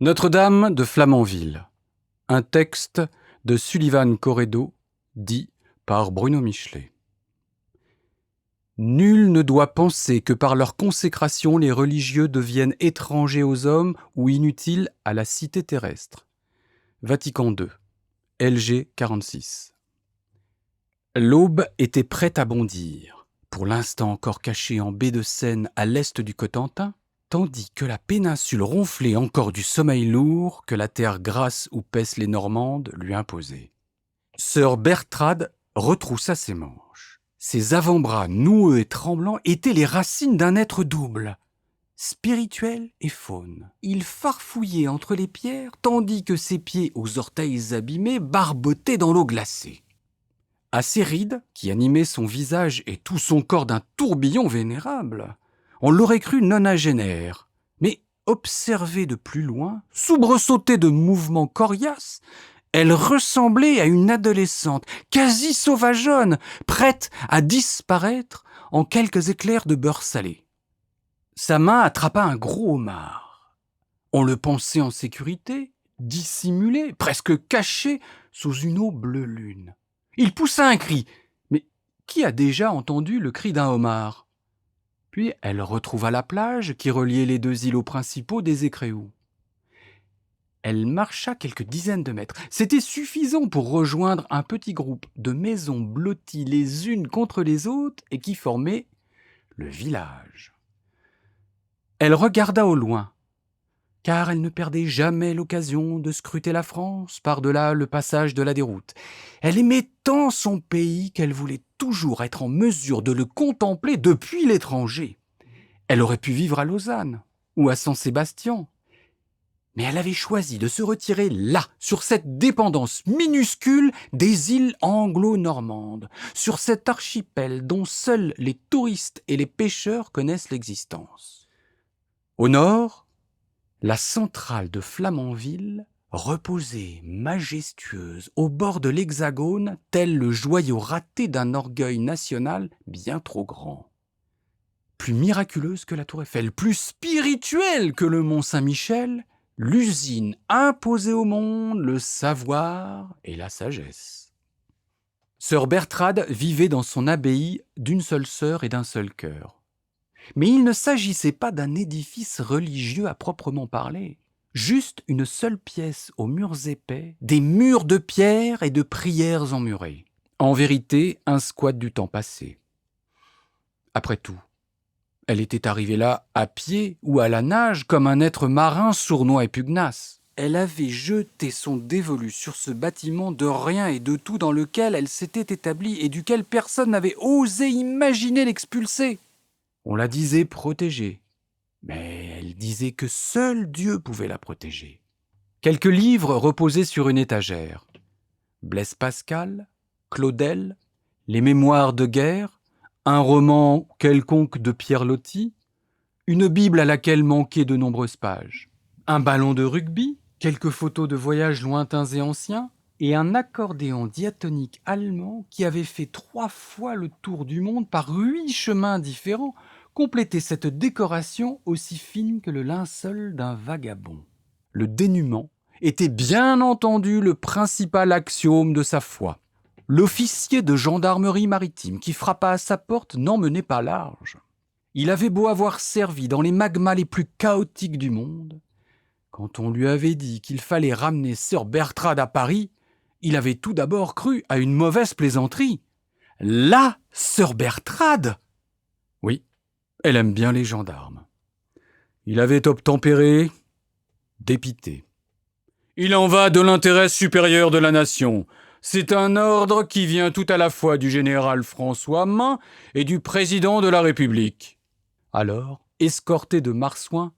Notre-Dame de Flamanville. Un texte de Sullivan Coredo, dit par Bruno Michelet. Nul ne doit penser que par leur consécration les religieux deviennent étrangers aux hommes ou inutiles à la cité terrestre. Vatican II, LG 46. L'Aube était prête à bondir, pour l'instant encore cachée en baie de Seine à l'est du Cotentin, tandis que la péninsule ronflait encore du sommeil lourd que la terre grasse où paissent les Normandes lui imposait. Sœur Bertrade retroussa ses manches. Ses avant-bras noueux et tremblants étaient les racines d'un être double, spirituel et faune. Il farfouillait entre les pierres, tandis que ses pieds aux orteils abîmés barbotaient dans l'eau glacée. À ses rides, qui animaient son visage et tout son corps d'un tourbillon vénérable, on l'aurait cru nonagénaire, mais observée de plus loin, soubresautée de mouvements coriaces, elle ressemblait à une adolescente, quasi sauvageonne, prête à disparaître en quelques éclairs de beurre salé. Sa main attrapa un gros homard. On le pensait en sécurité, dissimulé, presque caché sous une eau bleu lune. Il poussa un cri, mais qui a déjà entendu le cri d'un homard ? Puis elle retrouva la plage qui reliait les deux îlots principaux des Écréous. Elle marcha quelques dizaines de mètres. C'était suffisant pour rejoindre un petit groupe de maisons blotties les unes contre les autres et qui formaient le village. Elle regarda au loin, car elle ne perdait jamais l'occasion de scruter la France par-delà le passage de la déroute. Elle aimait tant son pays qu'elle voulait toujours être en mesure de le contempler depuis l'étranger. Elle aurait pu vivre à Lausanne ou à Saint-Sébastien, mais elle avait choisi de se retirer là, sur cette dépendance minuscule des îles anglo-normandes, sur cet archipel dont seuls les touristes et les pêcheurs connaissent l'existence. Au nord, la centrale de Flamanville reposait majestueuse au bord de l'Hexagone, tel le joyau raté d'un orgueil national bien trop grand. Plus miraculeuse que la Tour Eiffel, plus spirituelle que le Mont Saint-Michel, l'usine imposait au monde le savoir et la sagesse. Sœur Bertrade vivait dans son abbaye d'une seule sœur et d'un seul cœur. Mais il ne s'agissait pas d'un édifice religieux à proprement parler, juste une seule pièce aux murs épais, des murs de pierre et de prières emmurées. En vérité, un squat du temps passé. Après tout, elle était arrivée là à pied ou à la nage comme un être marin sournois et pugnace. Elle avait jeté son dévolu sur ce bâtiment de rien et de tout dans lequel elle s'était établie et duquel personne n'avait osé imaginer l'expulser. On la disait protégée, mais elle disait que seul Dieu pouvait la protéger. Quelques livres reposaient sur une étagère. Blaise Pascal, Claudel, les mémoires de guerre, un roman quelconque de Pierre Loti, une Bible à laquelle manquaient de nombreuses pages, un ballon de rugby, quelques photos de voyages lointains et anciens, et un accordéon diatonique allemand qui avait fait 3 fois le tour du monde par 8 chemins différents, complétait cette décoration aussi fine que le linceul d'un vagabond. Le dénuement était bien entendu le principal axiome de sa foi. L'officier de gendarmerie maritime qui frappa à sa porte n'en menait pas large. Il avait beau avoir servi dans les magmas les plus chaotiques du monde. Quand on lui avait dit qu'il fallait ramener sœur Bertrade à Paris, il avait tout d'abord cru à une mauvaise plaisanterie. La sœur Bertrade ? Oui, elle aime bien les gendarmes. Il avait obtempéré, dépité. Il en va de l'intérêt supérieur de la nation. C'est un ordre qui vient tout à la fois du général François Main et du président de la République. Alors, escorté de marsouins,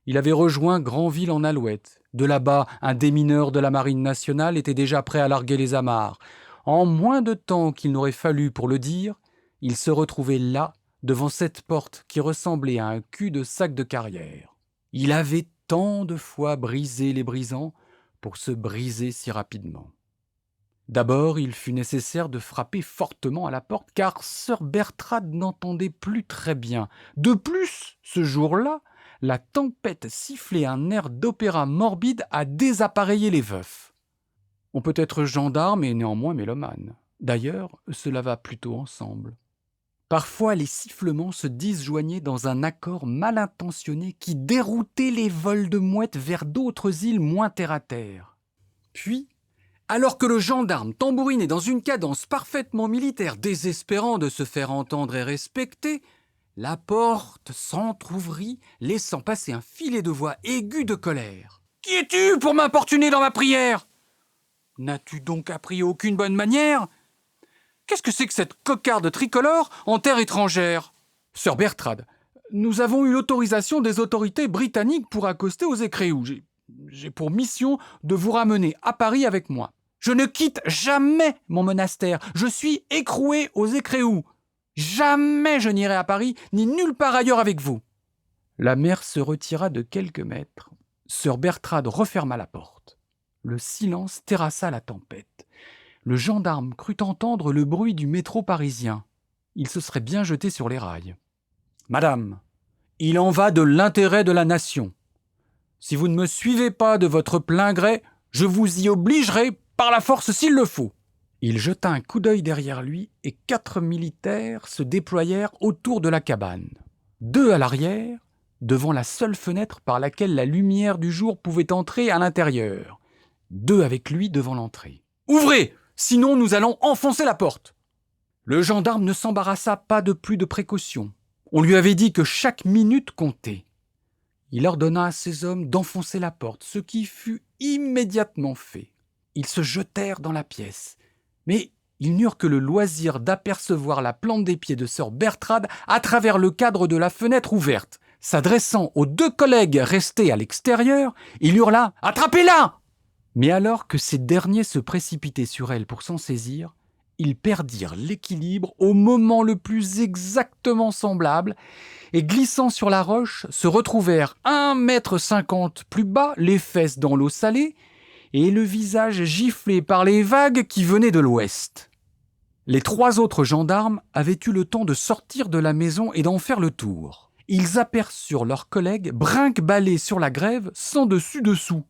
il avait rejoint Granville en Alouette. De là-bas, un démineur de la marine nationale était déjà prêt à larguer les amarres. En moins de temps qu'il n'aurait fallu pour le dire, il se retrouvait là, devant cette porte qui ressemblait à un cul-de-sac de carrière. Il avait tant de fois brisé les brisants pour se briser si rapidement. D'abord, il fut nécessaire de frapper fortement à la porte, car sœur Bertrade n'entendait plus très bien. De plus, ce jour-là, La tempête sifflait un air d'opéra morbide à désappareiller les veufs. On peut être gendarme et néanmoins mélomane. D'ailleurs, cela va plutôt ensemble. Parfois, les sifflements se disjoignaient dans un accord mal intentionné qui déroutait les vols de mouettes vers d'autres îles moins terre-à-terre. Puis, alors que le gendarme tambourinait dans une cadence parfaitement militaire, désespérant de se faire entendre et respecter, la porte s'entr'ouvrit, laissant passer un filet de voix aiguë de colère. « Qui es-tu pour m'importuner dans ma prière ? N'as-tu donc appris aucune bonne manière ? Qu'est-ce que c'est que cette cocarde tricolore en terre étrangère ? Sœur Bertrade, nous avons eu l'autorisation des autorités britanniques pour accoster aux Écréous. J'ai pour mission de vous ramener à Paris avec moi. Je ne quitte jamais mon monastère. Je suis écroué aux Écréous. Jamais je n'irai à Paris, ni nulle part ailleurs avec vous. » La mère se retira de quelques mètres. Sœur Bertrade referma la porte. Le silence terrassa la tempête. Le gendarme crut entendre le bruit du métro parisien. Il se serait bien jeté sur les rails. « Madame, il en va de l'intérêt de la nation. Si vous ne me suivez pas de votre plein gré, je vous y obligerai par la force s'il le faut. » Il jeta un coup d'œil derrière lui et 4 militaires se déployèrent autour de la cabane. 2 à l'arrière, devant la seule fenêtre par laquelle la lumière du jour pouvait entrer à l'intérieur. 2 avec lui devant l'entrée. « Ouvrez, sinon nous allons enfoncer la porte !» Le gendarme ne s'embarrassa pas de plus de précautions. On lui avait dit que chaque minute comptait. Il ordonna à ses hommes d'enfoncer la porte, ce qui fut immédiatement fait. Ils se jetèrent dans la pièce, mais ils n'eurent que le loisir d'apercevoir la plante des pieds de sœur Bertrade à travers le cadre de la fenêtre ouverte. S'adressant aux 2 collègues restés à l'extérieur, il hurla « Attrapez-la !» Mais alors que ces derniers se précipitaient sur elle pour s'en saisir, ils perdirent l'équilibre au moment le plus exactement semblable et, glissant sur la roche, se retrouvèrent 1,50 m plus bas, les fesses dans l'eau salée et le visage giflé par les vagues qui venaient de l'ouest. Les 3 autres gendarmes avaient eu le temps de sortir de la maison et d'en faire le tour. Ils aperçurent leurs collègues brinque-ballés sur la grève sans dessus-dessous.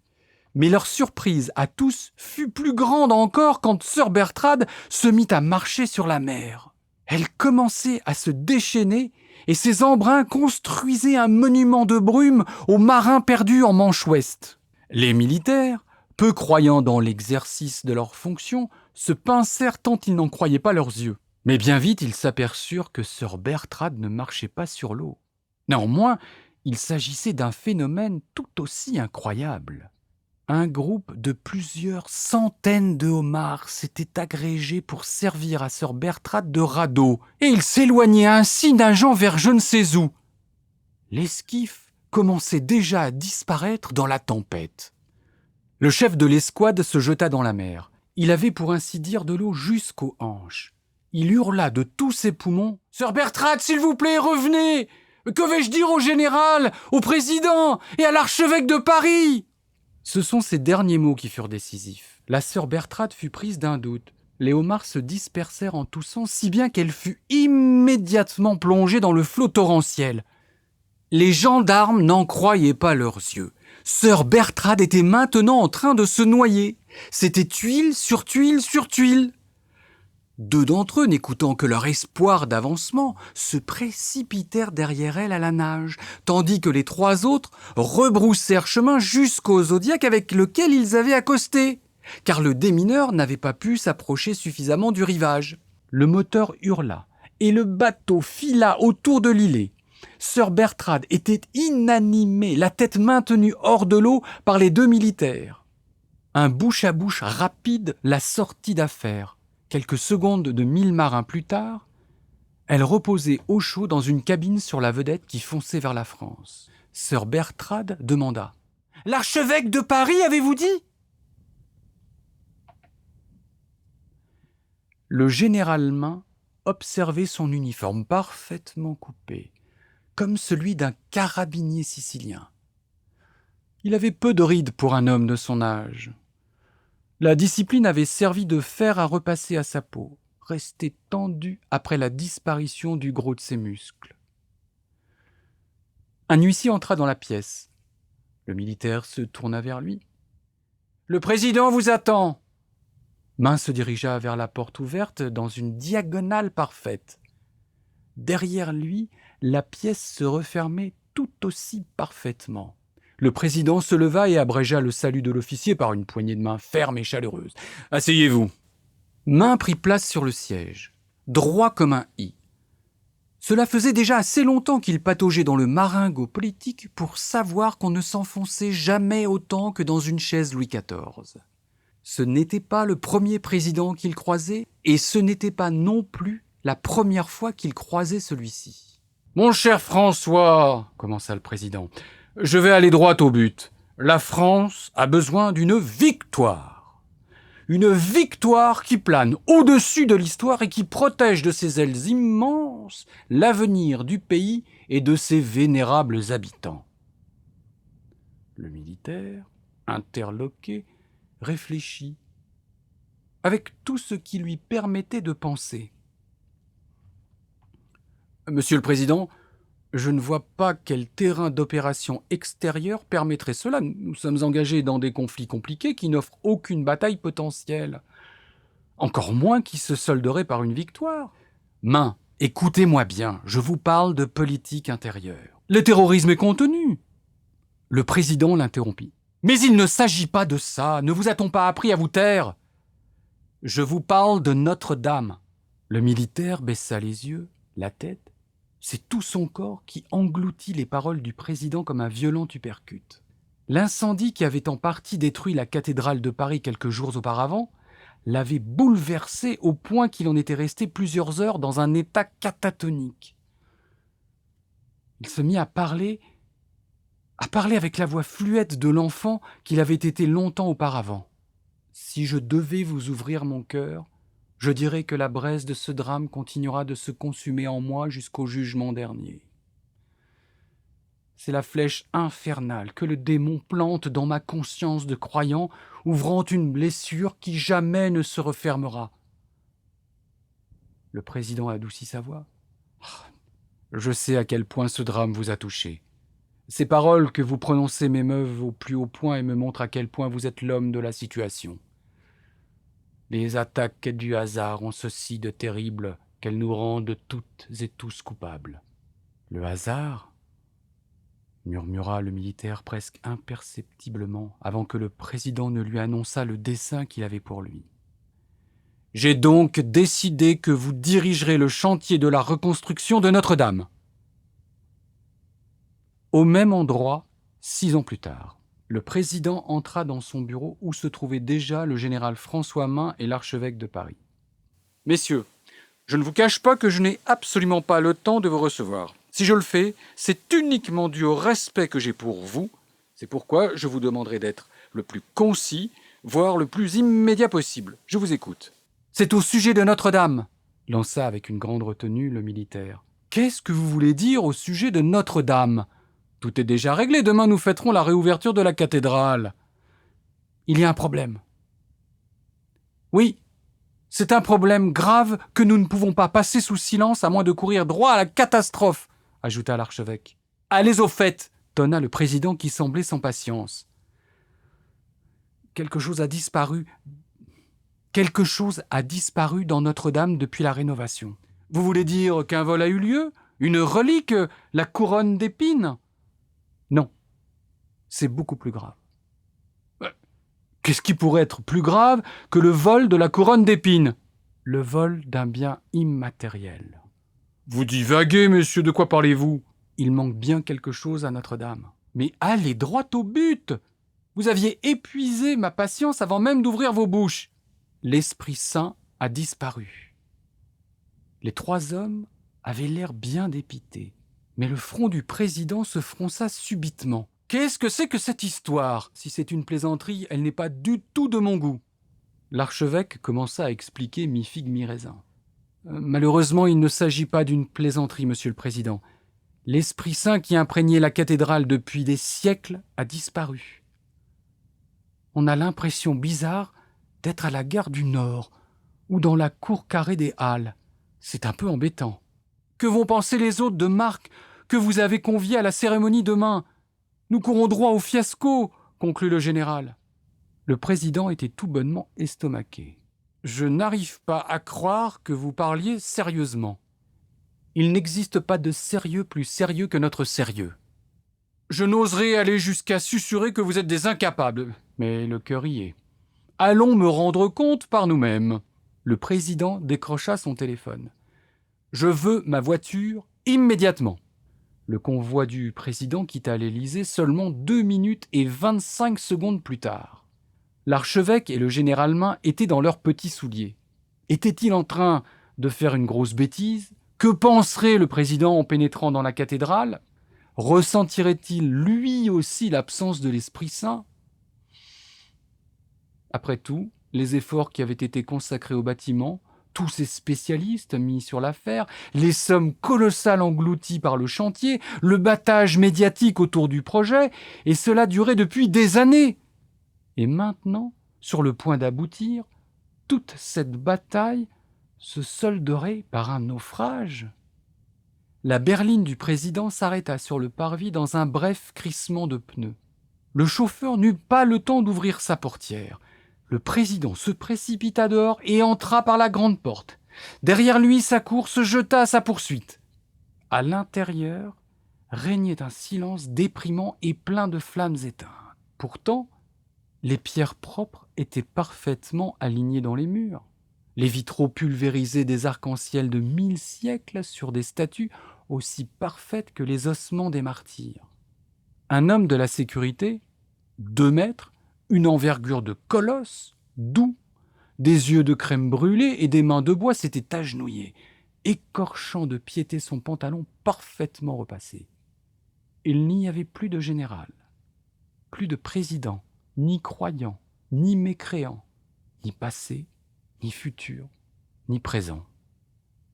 Mais leur surprise à tous fut plus grande encore quand sœur Bertrade se mit à marcher sur la mer. Elle commençait à se déchaîner et ses embruns construisaient un monument de brume aux marins perdus en Manche ouest. Les militaires, peu croyant dans l'exercice de leurs fonctions, se pincèrent tant ils n'en croyaient pas leurs yeux. Mais bien vite, ils s'aperçurent que sœur Bertrade ne marchait pas sur l'eau. Néanmoins, il s'agissait d'un phénomène tout aussi incroyable. Un groupe de plusieurs centaines de homards s'était agrégé pour servir à sœur Bertrade de radeau, et ils s'éloignaient ainsi nageant vers je ne sais où. L'esquif commençait déjà à disparaître dans la tempête. Le chef de l'escouade se jeta dans la mer. Il avait pour ainsi dire de l'eau jusqu'aux hanches. Il hurla de tous ses poumons « Sœur Bertrade, s'il vous plaît, revenez ! Que vais-je dire au général, au président et à l'archevêque de Paris ?» Ce sont ces derniers mots qui furent décisifs. La sœur Bertrade fut prise d'un doute. Les homards se dispersèrent en toussant si bien qu'elle fut immédiatement plongée dans le flot torrentiel. Les gendarmes n'en croyaient pas leurs yeux. Sœur Bertrade était maintenant en train de se noyer. C'était tuile sur tuile sur tuile. 2 d'entre eux, n'écoutant que leur espoir d'avancement, se précipitèrent derrière elle à la nage, tandis que les 3 autres rebroussèrent chemin jusqu'au zodiaque avec lequel ils avaient accosté, car le démineur n'avait pas pu s'approcher suffisamment du rivage. Le moteur hurla, et le bateau fila autour de l'îlet. Sœur Bertrade était inanimée, la tête maintenue hors de l'eau par les 2 militaires. Un bouche-à-bouche rapide la sortit d'affaire. Quelques secondes de 1000 marins plus tard, elle reposait au chaud dans une cabine sur la vedette qui fonçait vers la France. Sœur Bertrade demanda « L'archevêque de Paris, avez-vous dit ?» Le général Main observait son uniforme parfaitement coupé, comme celui d'un carabinier sicilien. Il avait peu de rides pour un homme de son âge. La discipline avait servi de fer à repasser à sa peau, resté tendu après la disparition du gros de ses muscles. Un huissier entra dans la pièce. Le militaire se tourna vers lui. « Le président vous attend !» Main se dirigea vers la porte ouverte dans une diagonale parfaite. Derrière lui, la pièce se refermait tout aussi parfaitement. Le président se leva et abrégea le salut de l'officier par une poignée de main ferme et chaleureuse. « Asseyez-vous !» Main prit place sur le siège, droit comme un i. Cela faisait déjà assez longtemps qu'il pataugeait dans le maringot politique pour savoir qu'on ne s'enfonçait jamais autant que dans une chaise Louis XIV. Ce n'était pas le premier président qu'il croisait, et ce n'était pas non plus la première fois qu'il croisait celui-ci. « Mon cher François, commença le président, je vais aller droit au but. La France a besoin d'une victoire. Une victoire qui plane au-dessus de l'histoire et qui protège de ses ailes immenses l'avenir du pays et de ses vénérables habitants. » Le militaire, interloqué, réfléchit, avec tout ce qui lui permettait de penser. « Monsieur le Président, je ne vois pas quel terrain d'opération extérieur permettrait cela. Nous sommes engagés dans des conflits compliqués qui n'offrent aucune bataille potentielle. Encore moins qui se solderait par une victoire. Main, écoutez-moi bien, je vous parle de politique intérieure. Le terrorisme est contenu. » Le président l'interrompit. « Mais il ne s'agit pas de ça. Ne vous a-t-on pas appris à vous taire ? Je vous parle de Notre-Dame. » Le militaire baissa les yeux, la tête. C'est tout son corps qui engloutit les paroles du président comme un violent uppercut. L'incendie qui avait en partie détruit la cathédrale de Paris quelques jours auparavant l'avait bouleversé au point qu'il en était resté plusieurs heures dans un état catatonique. Il se mit à parler avec la voix fluette de l'enfant qu'il avait été longtemps auparavant. « Si je devais vous ouvrir mon cœur, je dirais que la braise de ce drame continuera de se consumer en moi jusqu'au jugement dernier. C'est la flèche infernale que le démon plante dans ma conscience de croyant, ouvrant une blessure qui jamais ne se refermera. » Le président adoucit sa voix. « Je sais à quel point ce drame vous a touché. Ces paroles que vous prononcez m'émeuvent au plus haut point et me montrent à quel point vous êtes l'homme de la situation. Les attaques du hasard ont ceci de terrible qu'elles nous rendent toutes et tous coupables. »« Le hasard ?» murmura le militaire presque imperceptiblement avant que le président ne lui annonçât le dessein qu'il avait pour lui. « J'ai donc décidé que vous dirigerez le chantier de la reconstruction de Notre-Dame. » Au même endroit, 6 ans plus tard, le président entra dans son bureau où se trouvaient déjà le général François Main et l'archevêque de Paris. « Messieurs, je ne vous cache pas que je n'ai absolument pas le temps de vous recevoir. Si je le fais, c'est uniquement dû au respect que j'ai pour vous. C'est pourquoi je vous demanderai d'être le plus concis, voire le plus immédiat possible. Je vous écoute. »« C'est au sujet de Notre-Dame » lança avec une grande retenue le militaire. « Qu'est-ce que vous voulez dire au sujet de Notre-Dame ? Tout est déjà réglé. Demain, nous fêterons la réouverture de la cathédrale. » « Il y a un problème. »« Oui, c'est un problème grave que nous ne pouvons pas passer sous silence à moins de courir droit à la catastrophe, » ajouta l'archevêque. « Allez au fait !» tonna le président qui semblait sans patience. « Quelque chose a disparu dans Notre-Dame depuis la rénovation. Vous voulez dire qu'un vol a eu lieu ? Une relique ? La couronne d'épines ? Non, c'est beaucoup plus grave. » Qu'est-ce qui pourrait être plus grave que le vol de la couronne d'épines ? Le vol d'un bien immatériel. Vous divaguez, messieurs, de quoi parlez-vous ? Il manque bien quelque chose à Notre-Dame. Mais allez droit au but ! Vous aviez épuisé ma patience avant même d'ouvrir vos bouches. L'Esprit Saint a disparu. Les 3 hommes avaient l'air bien dépités, mais le front du président se fronça subitement. « Qu'est-ce que c'est que cette histoire ? Si c'est une plaisanterie, elle n'est pas du tout de mon goût. » L'archevêque commença à expliquer mi-figue mi-raisin. « Malheureusement, il ne s'agit pas d'une plaisanterie, monsieur le président. L'Esprit Saint qui imprégnait la cathédrale depuis des siècles a disparu. On a l'impression bizarre d'être à la gare du Nord ou dans la cour carrée des Halles. C'est un peu embêtant. Que vont penser les autres de Marc que vous avez conviés à la cérémonie demain. Nous courons droit au fiasco, conclut le général. Le président était tout bonnement estomaqué. Je n'arrive pas à croire que vous parliez sérieusement. Il n'existe pas de sérieux plus sérieux que notre sérieux. Je n'oserais aller jusqu'à susurrer que vous êtes des incapables, mais le cœur y est. Allons me rendre compte par nous-mêmes. Le président décrocha son téléphone. Je veux ma voiture immédiatement. Le convoi du président quitta l'Élysée seulement 2 minutes et 25 secondes plus tard. L'archevêque et le général Main étaient dans leurs petits souliers. Était-il en train de faire une grosse bêtise ? Que penserait le président en pénétrant dans la cathédrale ? Ressentirait-il lui aussi l'absence de l'Esprit Saint ? Après tout, les efforts qui avaient été consacrés au bâtiment, tous ces spécialistes mis sur l'affaire, les sommes colossales englouties par le chantier, le battage médiatique autour du projet, et cela durait depuis des années. Et maintenant, sur le point d'aboutir, toute cette bataille se solderait par un naufrage. La berline du président s'arrêta sur le parvis dans un bref crissement de pneus. Le chauffeur n'eut pas le temps d'ouvrir sa portière. Le président se précipita dehors et entra par la grande porte. Derrière lui, sa cour se jeta à sa poursuite. À l'intérieur, régnait un silence déprimant et plein de flammes éteintes. Pourtant, les pierres propres étaient parfaitement alignées dans les murs. Les vitraux pulvérisaient des arcs-en-ciel de 1000 siècles sur des statues aussi parfaites que les ossements des martyrs. Un homme de la sécurité, 2 mètres, une envergure de colosse, doux, des yeux de crème brûlée et des mains de bois s'était agenouillé, écorchant de piété son pantalon parfaitement repassé. Il n'y avait plus de général, plus de président, ni croyant, ni mécréant, ni passé, ni futur, ni présent.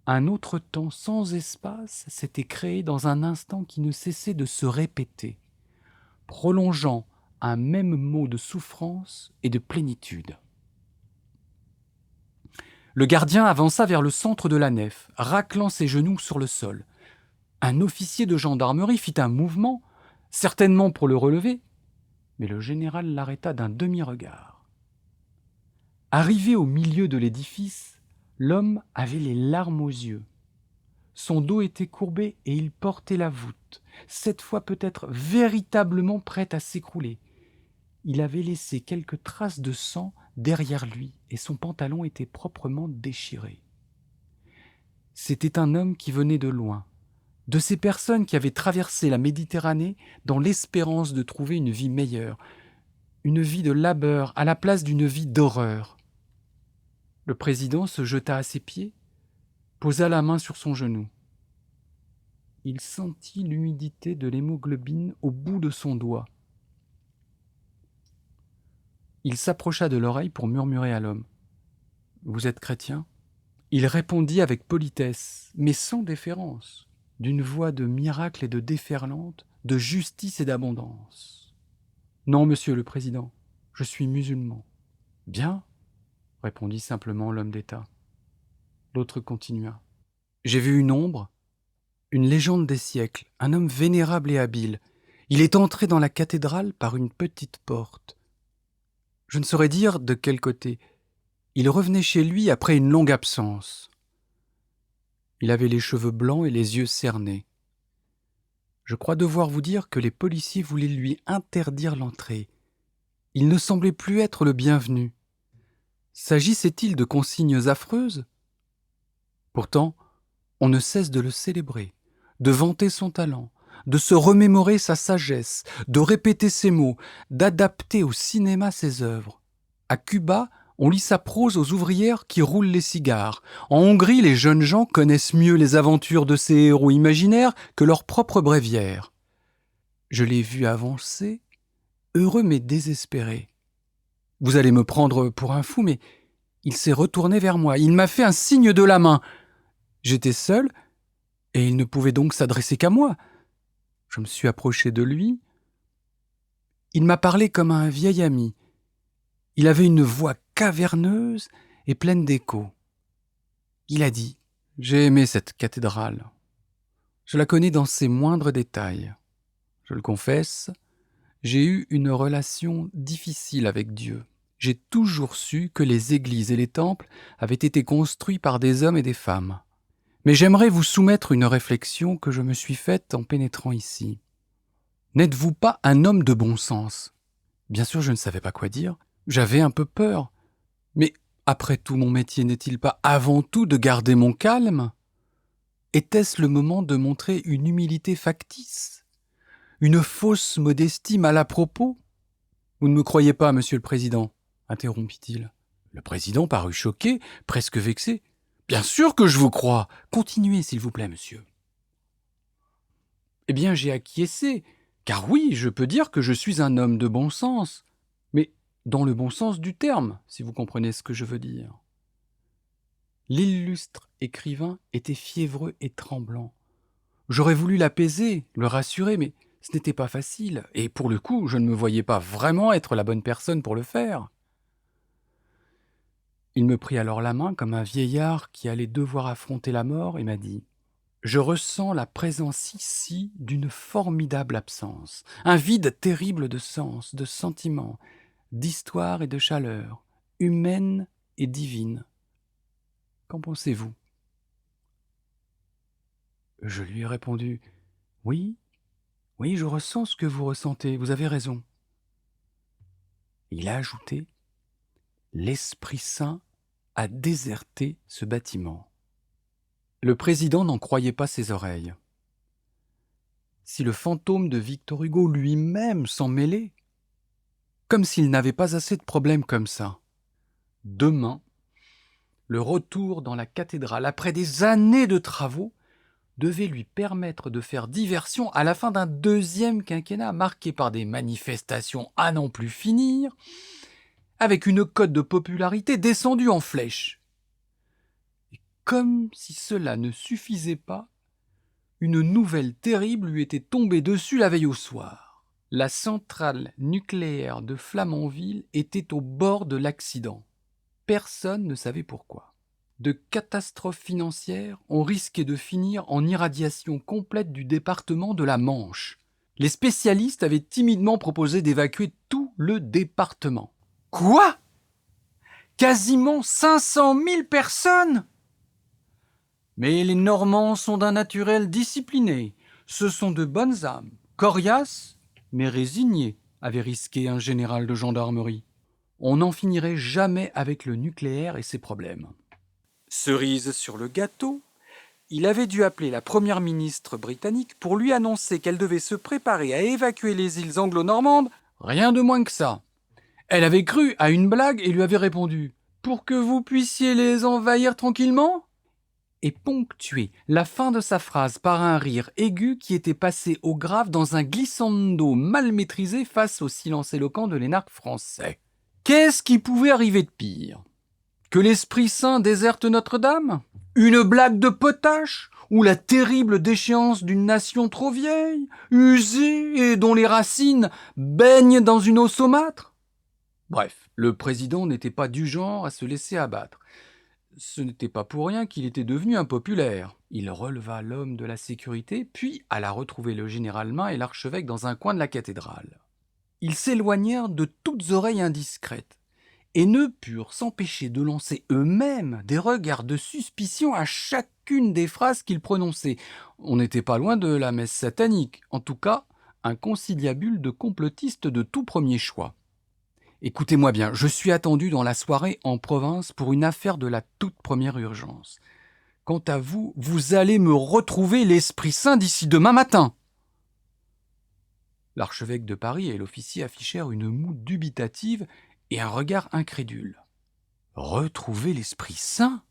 Un autre temps sans espace s'était créé dans un instant qui ne cessait de se répéter, prolongeant un même mot de souffrance et de plénitude. Le gardien avança vers le centre de la nef, raclant ses genoux sur le sol. Un officier de gendarmerie fit un mouvement, certainement pour le relever, mais le général l'arrêta d'un demi-regard. Arrivé au milieu de l'édifice, l'homme avait les larmes aux yeux. Son dos était courbé et il portait la voûte, cette fois peut-être véritablement prête à s'écrouler. Il avait laissé quelques traces de sang derrière lui et son pantalon était proprement déchiré. C'était un homme qui venait de loin, de ces personnes qui avaient traversé la Méditerranée dans l'espérance de trouver une vie meilleure, une vie de labeur à la place d'une vie d'horreur. Le président se jeta à ses pieds, posa la main sur son genou. Il sentit l'humidité de l'hémoglobine au bout de son doigt. Il s'approcha de l'oreille pour murmurer à l'homme. « Vous êtes chrétien ?» Il répondit avec politesse, mais sans déférence, d'une voix de miracle et de déferlante, de justice et d'abondance. « Non, monsieur le président, je suis musulman. »« Bien, » répondit simplement l'homme d'État. L'autre continua. « J'ai vu une ombre, une légende des siècles, un homme vénérable et habile. Il est entré dans la cathédrale par une petite porte. Je ne saurais dire de quel côté. Il revenait chez lui après une longue absence. Il avait les cheveux blancs et les yeux cernés. Je crois devoir vous dire que les policiers voulaient lui interdire l'entrée. Il ne semblait plus être le bienvenu. S'agissait-il de consignes affreuses ? Pourtant, on ne cesse de le célébrer, de vanter son talent, de se remémorer sa sagesse, de répéter ses mots, d'adapter au cinéma ses œuvres. À Cuba, on lit sa prose aux ouvrières qui roulent les cigares. En Hongrie, les jeunes gens connaissent mieux les aventures de ces héros imaginaires que leurs propres bréviaires. Je l'ai vu avancer, heureux mais désespéré. Vous allez me prendre pour un fou, mais il s'est retourné vers moi. Il m'a fait un signe de la main. J'étais seul, et il ne pouvait donc s'adresser qu'à moi. Je me suis approché de lui. Il m'a parlé comme à un vieil ami. Il avait une voix caverneuse et pleine d'écho. Il a dit « J'ai aimé cette cathédrale. Je la connais dans ses moindres détails. Je le confesse, j'ai eu une relation difficile avec Dieu. J'ai toujours su que les églises et les temples avaient été construits par des hommes et des femmes. Mais j'aimerais vous soumettre une réflexion que je me suis faite en pénétrant ici. N'êtes-vous pas un homme de bon sens ? Bien sûr, je ne savais pas quoi dire. J'avais un peu peur. Mais après tout, mon métier n'est-il pas avant tout de garder mon calme ? Était-ce le moment de montrer une humilité factice ? Une fausse modestie mal à propos ? Vous ne me croyez pas, monsieur le président ? Interrompit-il. Le président parut choqué, presque vexé. Bien sûr que je vous crois. Continuez, s'il vous plaît, monsieur. Eh bien, j'ai acquiescé, car oui, je peux dire que je suis un homme de bon sens, mais dans le bon sens du terme, si vous comprenez ce que je veux dire. L'illustre écrivain était fiévreux et tremblant. J'aurais voulu l'apaiser, le rassurer, mais ce n'était pas facile, et pour le coup, je ne me voyais pas vraiment être la bonne personne pour le faire. Il me prit alors la main comme un vieillard qui allait devoir affronter la mort et m'a dit « Je ressens la présence ici d'une formidable absence, un vide terrible de sens, de sentiments, d'histoire et de chaleur, humaine et divine. Qu'en pensez-vous » Je lui ai répondu « Oui, oui, je ressens ce que vous ressentez, vous avez raison. » Il a ajouté « L'Esprit Saint a déserté ce bâtiment. » Le président n'en croyait pas ses oreilles. Si le fantôme de Victor Hugo lui-même s'en mêlait, comme s'il n'avait pas assez de problèmes comme ça. Demain, le retour dans la cathédrale, après des années de travaux, devait lui permettre de faire diversion à la fin d'un deuxième quinquennat marqué par des manifestations à n'en plus finir, avec une cote de popularité descendue en flèche. Et comme si cela ne suffisait pas, une nouvelle terrible lui était tombée dessus la veille au soir. La centrale nucléaire de Flamanville était au bord de l'accident. Personne ne savait pourquoi. De catastrophe financière, on risquait de finir en irradiation complète du département de la Manche. Les spécialistes avaient timidement proposé d'évacuer tout le département. Quoi ? Quasiment 500 000 personnes ? Mais les Normands sont d'un naturel discipliné. Ce sont de bonnes âmes, coriaces, mais résignées, avait risqué un général de gendarmerie. On n'en finirait jamais avec le nucléaire et ses problèmes. Cerise sur le gâteau, il avait dû appeler la première ministre britannique pour lui annoncer qu'elle devait se préparer à évacuer les îles anglo-normandes, rien de moins que ça. Elle avait cru à une blague et lui avait répondu « Pour que vous puissiez les envahir tranquillement ?» et ponctué la fin de sa phrase par un rire aigu qui était passé au grave dans un glissando mal maîtrisé face au silence éloquent de l'énarque français. Qu'est-ce qui pouvait arriver de pire ? Que l'Esprit Saint déserte Notre-Dame ? Une blague de potache ? Ou la terrible déchéance d'une nation trop vieille, usée et dont les racines baignent dans une eau saumâtre ? Bref, le président n'était pas du genre à se laisser abattre. Ce n'était pas pour rien qu'il était devenu impopulaire. Il releva l'homme de la sécurité, puis alla retrouver le général Main et l'archevêque dans un coin de la cathédrale. Ils s'éloignèrent de toutes oreilles indiscrètes, et ne purent s'empêcher de lancer eux-mêmes des regards de suspicion à chacune des phrases qu'ils prononçaient. On n'était pas loin de la messe satanique, en tout cas, un conciliabule de complotistes de tout premier choix. Écoutez-moi bien, je suis attendu dans la soirée en province pour une affaire de la toute première urgence. Quant à vous, vous allez me retrouver l'Esprit Saint d'ici demain matin. L'archevêque de Paris et l'officier affichèrent une moue dubitative et un regard incrédule. Retrouver l'Esprit Saint ?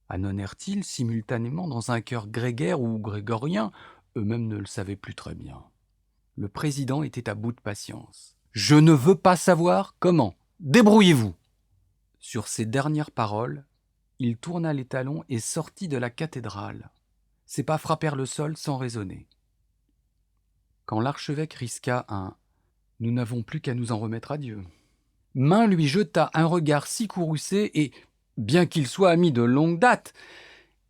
Annonnèrent-ils simultanément dans un chœur grégaire ou grégorien, eux-mêmes ne le savaient plus très bien. Le président était à bout de patience. « Je ne veux pas savoir comment. Débrouillez-vous !» Sur ces dernières paroles, il tourna les talons et sortit de la cathédrale. Ses pas frappèrent le sol sans raisonner. Quand l'archevêque risqua un « Nous n'avons plus qu'à nous en remettre à Dieu », Main lui jeta un regard si courroucé et, bien qu'il soit ami de longue date,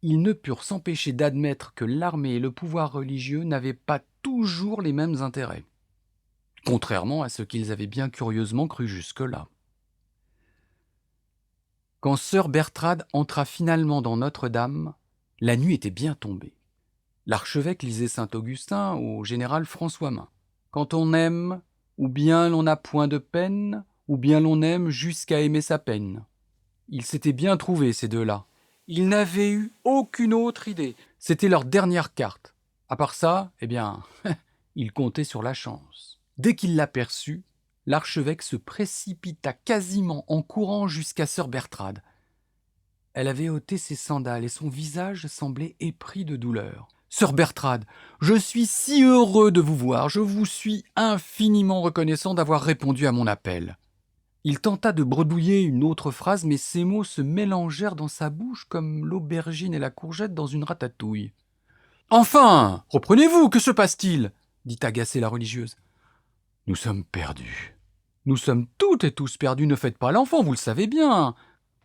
Ils ne purent s'empêcher d'admettre que l'armée et le pouvoir religieux n'avaient pas toujours les mêmes intérêts, contrairement à ce qu'ils avaient bien curieusement cru jusque-là. Quand sœur Bertrade entra finalement dans Notre-Dame, la nuit était bien tombée. L'archevêque lisait Saint-Augustin au général François Main. « Quand on aime, ou bien l'on n'a point de peine, ou bien l'on aime jusqu'à aimer sa peine. » Ils s'étaient bien trouvés, ces deux-là. Ils n'avaient eu aucune autre idée. C'était leur dernière carte. À part ça, eh bien, ils comptaient sur la chance. Dès qu'il l'aperçut, l'archevêque se précipita quasiment en courant jusqu'à sœur Bertrade. Elle avait ôté ses sandales et son visage semblait épris de douleur. « Sœur Bertrade, je suis si heureux de vous voir, je vous suis infiniment reconnaissant d'avoir répondu à mon appel. » Il tenta de bredouiller une autre phrase, mais ces mots se mélangèrent dans sa bouche comme l'aubergine et la courgette dans une ratatouille. « Enfin, reprenez-vous, que se passe-t-il » dit agacée la religieuse. « Nous sommes perdus. Nous sommes toutes et tous perdus, ne faites pas l'enfant, vous le savez bien. »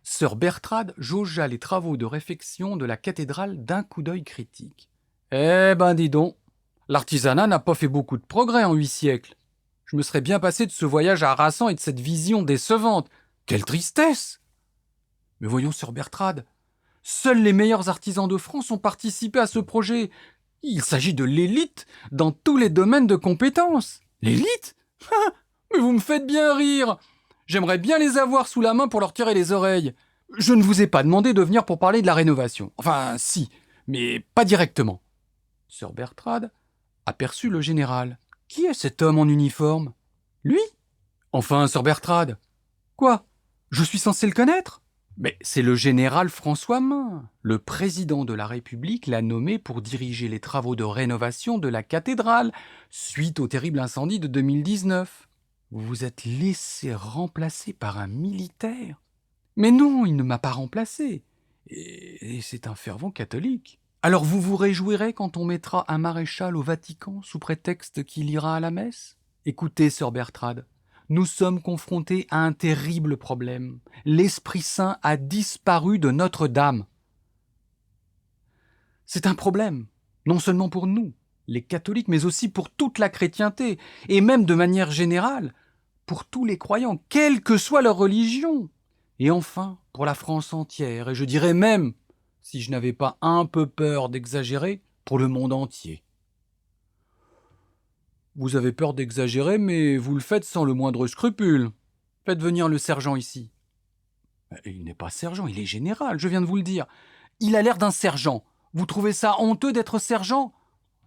Sœur Bertrade jaugea les travaux de réfection de la cathédrale d'un coup d'œil critique. « Eh ben, dis donc, l'artisanat n'a pas fait beaucoup de progrès en 8 siècles. Je me serais bien passé de ce voyage harassant et de cette vision décevante. Quelle tristesse ! Mais voyons, sœur Bertrade, seuls les meilleurs artisans de France ont participé à ce projet. Il s'agit de l'élite dans tous les domaines de compétences. L'élite ? Mais vous me faites bien rire. J'aimerais bien les avoir sous la main pour leur tirer les oreilles. Je ne vous ai pas demandé de venir pour parler de la rénovation. Enfin, si, mais pas directement. » Sœur Bertrade aperçut le général. « Qui est cet homme en uniforme ? Lui ? Enfin, sœur Bertrade. Quoi ? Je suis censé le connaître ? Mais c'est le général François Main. Le président de la République l'a nommé pour diriger les travaux de rénovation de la cathédrale, suite au terrible incendie de 2019. Vous vous êtes laissé remplacer par un militaire ? Mais non, il ne m'a pas remplacé. Et c'est un fervent catholique. Alors vous vous réjouirez quand on mettra un maréchal au Vatican sous prétexte qu'il ira à la messe ? Écoutez, sœur Bertrade, nous sommes confrontés à un terrible problème. L'Esprit Saint a disparu de Notre-Dame. C'est un problème, non seulement pour nous, les catholiques, mais aussi pour toute la chrétienté, et même de manière générale, pour tous les croyants, quelle que soit leur religion. Et enfin, pour la France entière, et je dirais même, si je n'avais pas un peu peur d'exagérer, pour le monde entier. Vous avez peur d'exagérer, mais vous le faites sans le moindre scrupule. Faites venir le sergent ici. Il n'est pas sergent, il est général, je viens de vous le dire. Il a l'air d'un sergent. Vous trouvez ça honteux d'être sergent ?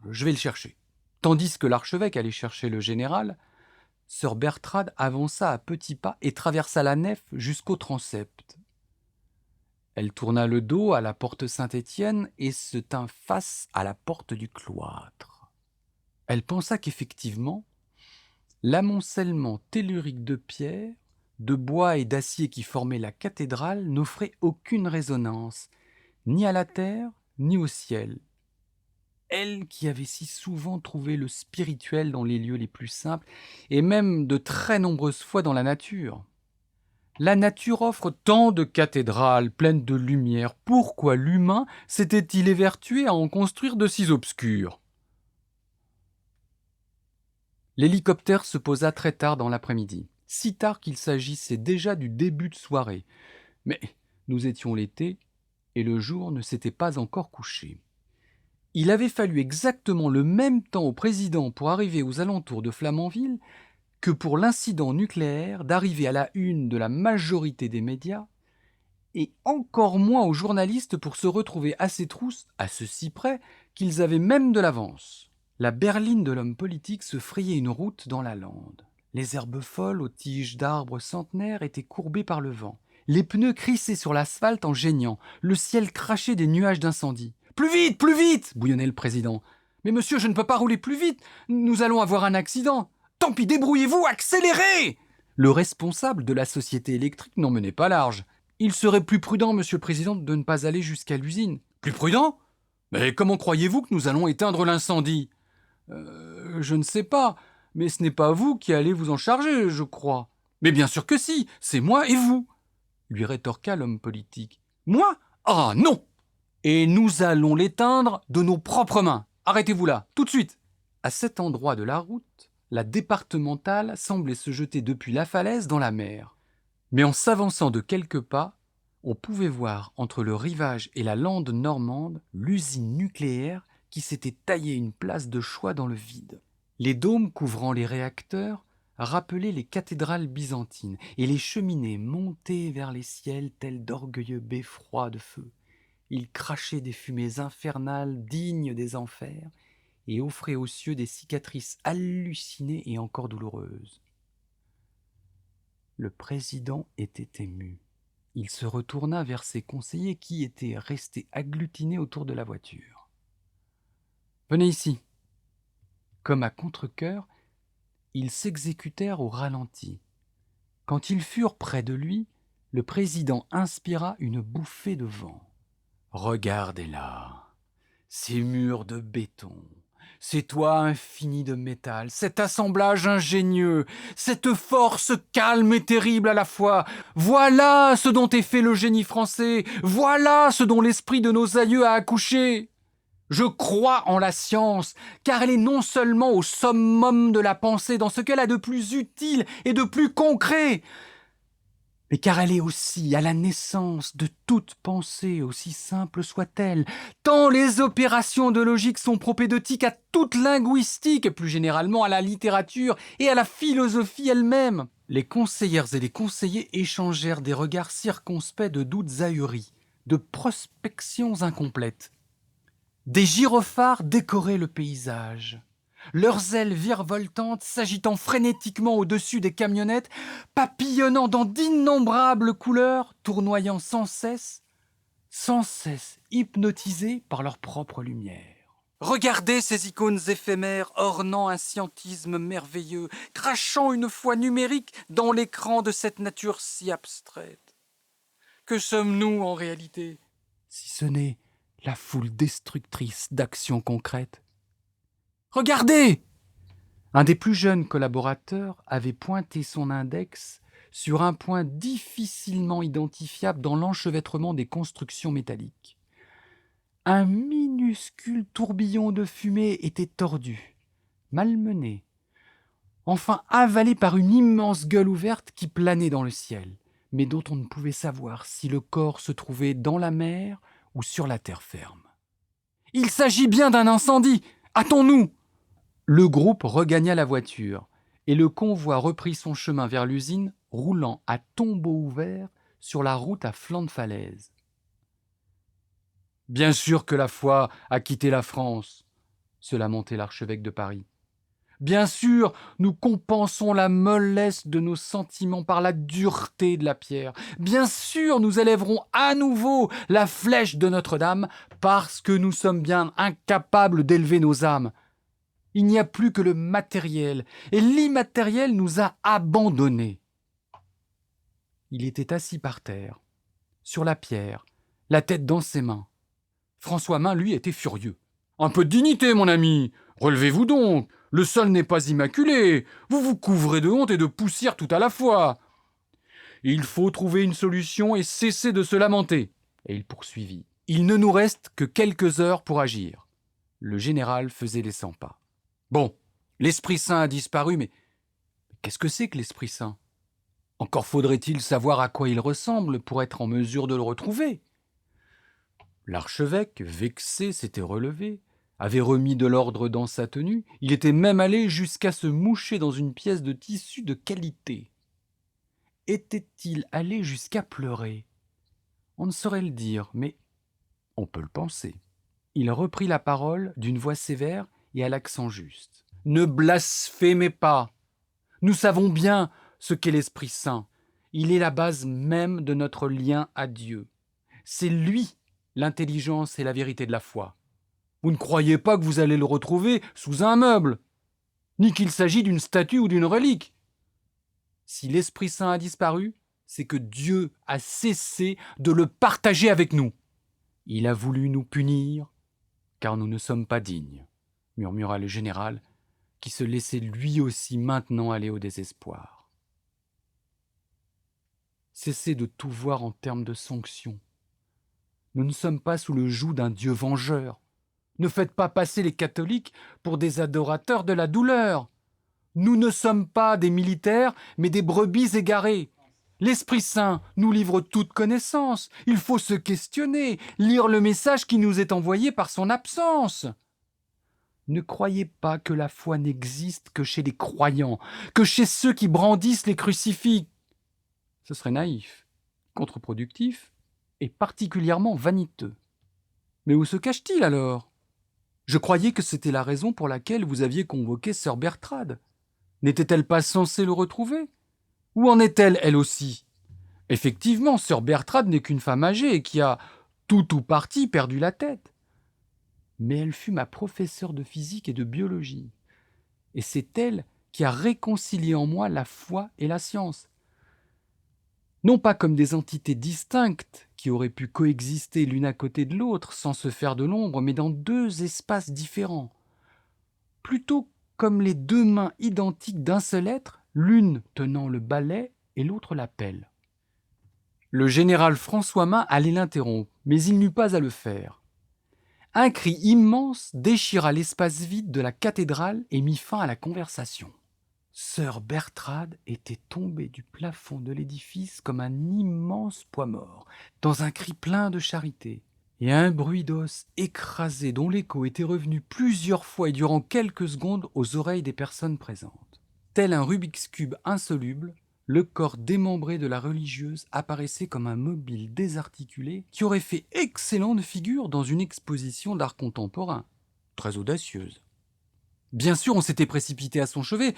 Je vais le chercher. » Tandis que l'archevêque allait chercher le général, sœur Bertrade avança à petits pas et traversa la nef jusqu'au transept. Elle tourna le dos à la porte Saint-Étienne et se tint face à la porte du cloître. Elle pensa qu'effectivement, l'amoncellement tellurique de pierre, de bois et d'acier qui formait la cathédrale n'offrait aucune résonance, ni à la terre, ni au ciel. Elle qui avait si souvent trouvé le spirituel dans les lieux les plus simples, et même de très nombreuses fois dans la nature. La nature offre tant de cathédrales pleines de lumière. Pourquoi l'humain s'était-il évertué à en construire de si obscures ? L'hélicoptère se posa très tard dans l'après-midi, si tard qu'il s'agissait déjà du début de soirée. Mais nous étions l'été, et le jour ne s'était pas encore couché. Il avait fallu exactement le même temps au président pour arriver aux alentours de Flamanville que pour l'incident nucléaire d'arriver à la une de la majorité des médias, et encore moins aux journalistes pour se retrouver à ses trousses, à ceci près, qu'ils avaient même de l'avance. La berline de l'homme politique se frayait une route dans la lande. Les herbes folles aux tiges d'arbres centenaires étaient courbées par le vent. Les pneus crissaient sur l'asphalte en geignant. Le ciel crachait des nuages d'incendie. « Plus vite !» bouillonnait le président. « Mais monsieur, je ne peux pas rouler plus vite. Nous allons avoir un accident. Tant pis, débrouillez-vous, accélérez !» Le responsable de la société électrique n'en menait pas large. « Il serait plus prudent, monsieur le président, de ne pas aller jusqu'à l'usine. »« Plus prudent ? Mais comment croyez-vous que nous allons éteindre l'incendie ? » Je ne sais pas, mais ce n'est pas vous qui allez vous en charger, je crois. »« Mais bien sûr que si, c'est moi et vous !» lui rétorqua l'homme politique. « Moi ? Ah non ! Et nous allons l'éteindre de nos propres mains. Arrêtez-vous là, tout de suite. À cet endroit de la route, la départementale semblait se jeter depuis la falaise dans la mer. Mais en s'avançant de quelques pas, on pouvait voir entre le rivage et la lande normande l'usine nucléaire qui s'était taillé une place de choix dans le vide. Les dômes couvrant les réacteurs rappelaient les cathédrales byzantines et les cheminées montaient vers les ciels tels d'orgueilleux beffrois de feu. Ils crachaient des fumées infernales dignes des enfers et offraient aux cieux des cicatrices hallucinées et encore douloureuses. Le président était ému. Il se retourna vers ses conseillers qui étaient restés agglutinés autour de la voiture. « Venez ici !» Comme à contre-cœur, ils s'exécutèrent au ralenti. Quand ils furent près de lui, le président inspira une bouffée de vent. « Regardez-là, ces murs de béton, ces toits infinis de métal, cet assemblage ingénieux, cette force calme et terrible à la fois. Voilà ce dont est fait le génie français, voilà ce dont l'esprit de nos aïeux a accouché. Je crois en la science, car elle est non seulement au summum de la pensée dans ce qu'elle a de plus utile et de plus concret, mais car elle est aussi à la naissance de toute pensée, aussi simple soit-elle, tant les opérations de logique sont propédeutiques à toute linguistique, et plus généralement à la littérature et à la philosophie elle-même. Les conseillères et les conseillers échangèrent des regards circonspects de doutes ahuris, de prospections incomplètes. Des gyrophares décoraient le paysage. Leurs ailes virevoltantes s'agitant frénétiquement au-dessus des camionnettes, papillonnant dans d'innombrables couleurs, tournoyant sans cesse hypnotisés par leur propre lumière. Regardez ces icônes éphémères ornant un scientisme merveilleux, crachant une foi numérique dans l'écran de cette nature si abstraite. Que sommes-nous en réalité, si ce n'est la foule destructrice d'actions concrètes? Regardez! Un des plus jeunes collaborateurs avait pointé son index sur un point difficilement identifiable dans l'enchevêtrement des constructions métalliques. Un minuscule tourbillon de fumée était tordu, malmené, enfin avalé par une immense gueule ouverte qui planait dans le ciel, mais dont on ne pouvait savoir si le corps se trouvait dans la mer ou sur la terre ferme. « Il s'agit bien d'un incendie! Hâtons-nous !» Le groupe regagna la voiture et le convoi reprit son chemin vers l'usine, roulant à tombeau ouvert sur la route à flanc de falaise. « Bien sûr que la foi a quitté la France, » se lamentait l'archevêque de Paris. « Bien sûr, nous compensons la mollesse de nos sentiments par la dureté de la pierre. Bien sûr, nous élèverons à nouveau la flèche de Notre-Dame parce que nous sommes bien incapables d'élever nos âmes. Il n'y a plus que le matériel, et l'immatériel nous a abandonnés. » Il était assis par terre, sur la pierre, la tête dans ses mains. François Main, lui, était furieux. « Un peu de dignité, mon ami! Relevez-vous donc! Le sol n'est pas immaculé! Vous vous couvrez de honte et de poussière tout à la fois! Il faut trouver une solution et cesser de se lamenter. » Et il poursuivit. « Il ne nous reste que quelques heures pour agir. » Le général faisait les 100 pas. « Bon, l'Esprit Saint a disparu, mais qu'est-ce que c'est que l'Esprit Saint? Encore faudrait-il savoir à quoi il ressemble pour être en mesure de le retrouver. » L'archevêque, vexé, s'était relevé, avait remis de l'ordre dans sa tenue, il était même allé jusqu'à se moucher dans une pièce de tissu de qualité. Était-il allé jusqu'à pleurer? On ne saurait le dire, mais on peut le penser. Il reprit la parole d'une voix sévère et à l'accent juste. « Ne blasphémez pas! Nous savons bien ce qu'est l'Esprit Saint. Il est la base même de notre lien à Dieu. C'est lui l'intelligence et la vérité de la foi. Vous ne croyez pas que vous allez le retrouver sous un meuble, ni qu'il s'agit d'une statue ou d'une relique. Si l'Esprit Saint a disparu, c'est que Dieu a cessé de le partager avec nous. Il a voulu nous punir, car nous ne sommes pas dignes, » murmura le général, qui se laissait lui aussi maintenant aller au désespoir. Cessez de tout voir en termes de sanctions. Nous ne sommes pas sous le joug d'un Dieu vengeur. Ne faites pas passer les catholiques pour des adorateurs de la douleur. Nous ne sommes pas des militaires, mais des brebis égarées. L'Esprit Saint nous livre toute connaissance. Il faut se questionner, lire le message qui nous est envoyé par son absence. Ne croyez pas que la foi n'existe que chez les croyants, que chez ceux qui brandissent les crucifix. Ce serait naïf, contre-productif et particulièrement vaniteux. Mais où se cache-t-il alors ? Je croyais que c'était la raison pour laquelle vous aviez convoqué sœur Bertrade. N'était-elle pas censée le retrouver ? Où en est-elle, elle aussi ? Effectivement, sœur Bertrade n'est qu'une femme âgée et qui a, tout ou partie, perdu la tête. Mais elle fut ma professeure de physique et de biologie. Et c'est elle qui a réconcilié en moi la foi et la science. Non pas comme des entités distinctes qui auraient pu coexister l'une à côté de l'autre sans se faire de l'ombre, mais dans deux espaces différents. Plutôt comme les deux mains identiques d'un seul être, l'une tenant le balai et l'autre la pelle. Le général François Main allait l'interrompre, mais il n'eut pas à le faire. Un cri immense déchira l'espace vide de la cathédrale et mit fin à la conversation. Sœur Bertrade était tombée du plafond de l'édifice comme un immense poids mort, dans un cri plein de charité, et un bruit d'os écrasé dont l'écho était revenu plusieurs fois et durant quelques secondes aux oreilles des personnes présentes. Tel un Rubik's Cube insoluble, le corps démembré de la religieuse apparaissait comme un mobile désarticulé qui aurait fait excellente figure dans une exposition d'art contemporain, très audacieuse. Bien sûr, on s'était précipité à son chevet.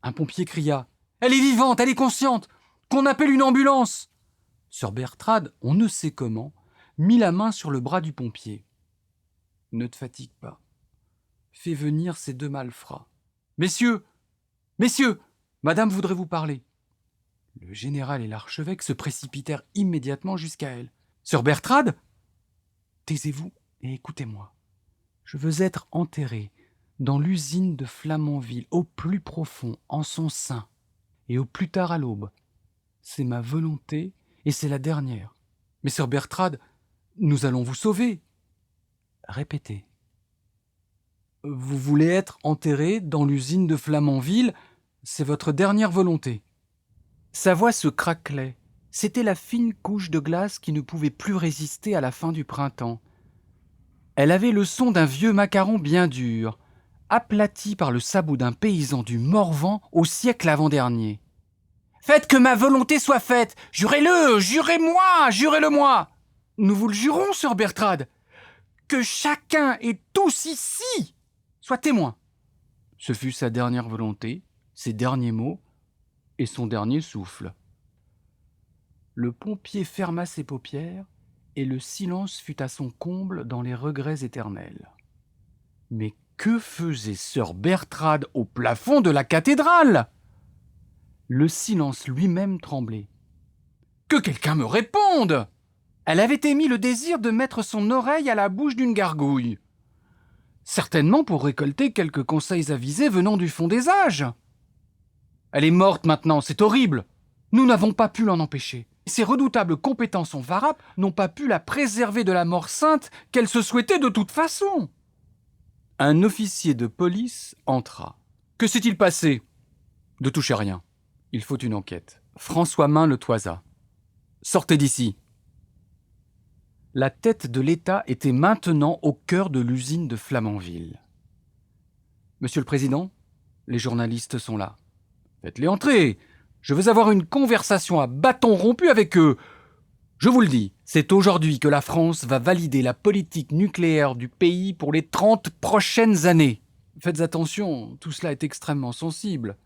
Un pompier cria « Elle est vivante, elle est consciente, qu'on appelle une ambulance !» Sœur Bertrade, on ne sait comment, mit la main sur le bras du pompier. « Ne te fatigue pas. Fais venir ces deux malfrats. Messieurs, madame voudrait vous parler. » Le général et l'archevêque se précipitèrent immédiatement jusqu'à elle. « Sœur Bertrade, taisez-vous et écoutez-moi. Je veux être enterré dans l'usine de Flamanville, au plus profond, en son sein, et au plus tard à l'aube. C'est ma volonté, et c'est la dernière. Mais sœur Bertrade, nous allons vous sauver. » Répétez. « Vous voulez être enterré dans l'usine de Flamanville, c'est votre dernière volonté. » Sa voix se craquelait. C'était la fine couche de glace qui ne pouvait plus résister à la fin du printemps. Elle avait le son d'un vieux macaron bien dur, aplati par le sabot d'un paysan du Morvan au siècle avant-dernier. « Faites que ma volonté soit faite. Jurez-le, jurez-le-moi. Nous vous le jurons, sœur Bertrade. Que chacun et tous ici soient témoins. » Ce fut sa dernière volonté, ses derniers mots et son dernier souffle. Le pompier ferma ses paupières et le silence fut à son comble dans les regrets éternels. Mais que faisait sœur Bertrade au plafond de la cathédrale ? Le silence lui-même tremblait. Que quelqu'un me réponde ! Elle avait émis le désir de mettre son oreille à la bouche d'une gargouille. Certainement pour récolter quelques conseils avisés venant du fond des âges. Elle est morte maintenant, c'est horrible. Nous n'avons pas pu l'en empêcher. Ses redoutables compétences en varap n'ont pas pu la préserver de la mort sainte qu'elle se souhaitait de toute façon. Un officier de police entra. « Que s'est-il passé ?»« Ne touchez rien. Il faut une enquête. » François Main le toisa. « Sortez d'ici. » La tête de l'État était maintenant au cœur de l'usine de Flamanville. « Monsieur le Président, les journalistes sont là. Faites-les entrer. Je veux avoir une conversation à bâton rompu avec eux. Je vous le dis, c'est aujourd'hui que la France va valider la politique nucléaire du pays pour les 30 prochaines années. Faites attention, tout cela est extrêmement sensible.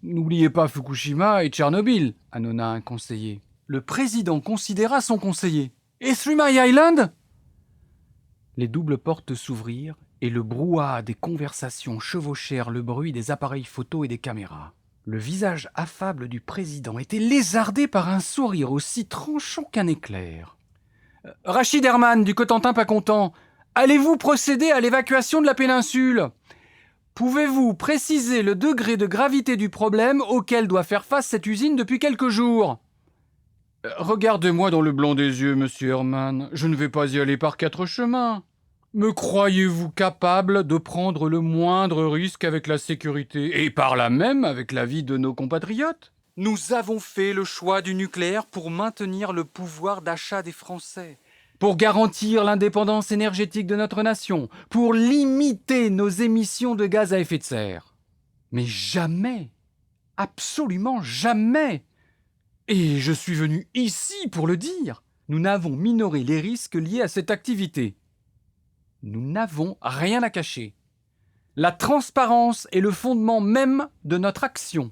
N'oubliez pas Fukushima et Tchernobyl, annonna un conseiller. Le président considéra son conseiller. Et Three Mile Island ? Les doubles portes s'ouvrirent et le brouhaha des conversations chevauchèrent le bruit des appareils photo et des caméras. Le visage affable du président était lézardé par un sourire aussi tranchant qu'un éclair. « Rachid Herman du Cotentin pas content, allez-vous procéder à l'évacuation de la péninsule ? Pouvez-vous préciser le degré de gravité du problème auquel doit faire face cette usine depuis quelques jours ? Regardez-moi dans le blanc des yeux, monsieur Hermann. Je ne vais pas y aller par 4 chemins. Me croyez-vous capable de prendre le moindre risque avec la sécurité et par là même avec la vie de nos compatriotes ? Nous avons fait le choix du nucléaire pour maintenir le pouvoir d'achat des Français, pour garantir l'indépendance énergétique de notre nation, pour limiter nos émissions de gaz à effet de serre. Mais jamais, absolument jamais, et je suis venu ici pour le dire, nous n'avons minoré les risques liés à cette activité. Nous n'avons rien à cacher. La transparence est le fondement même de notre action.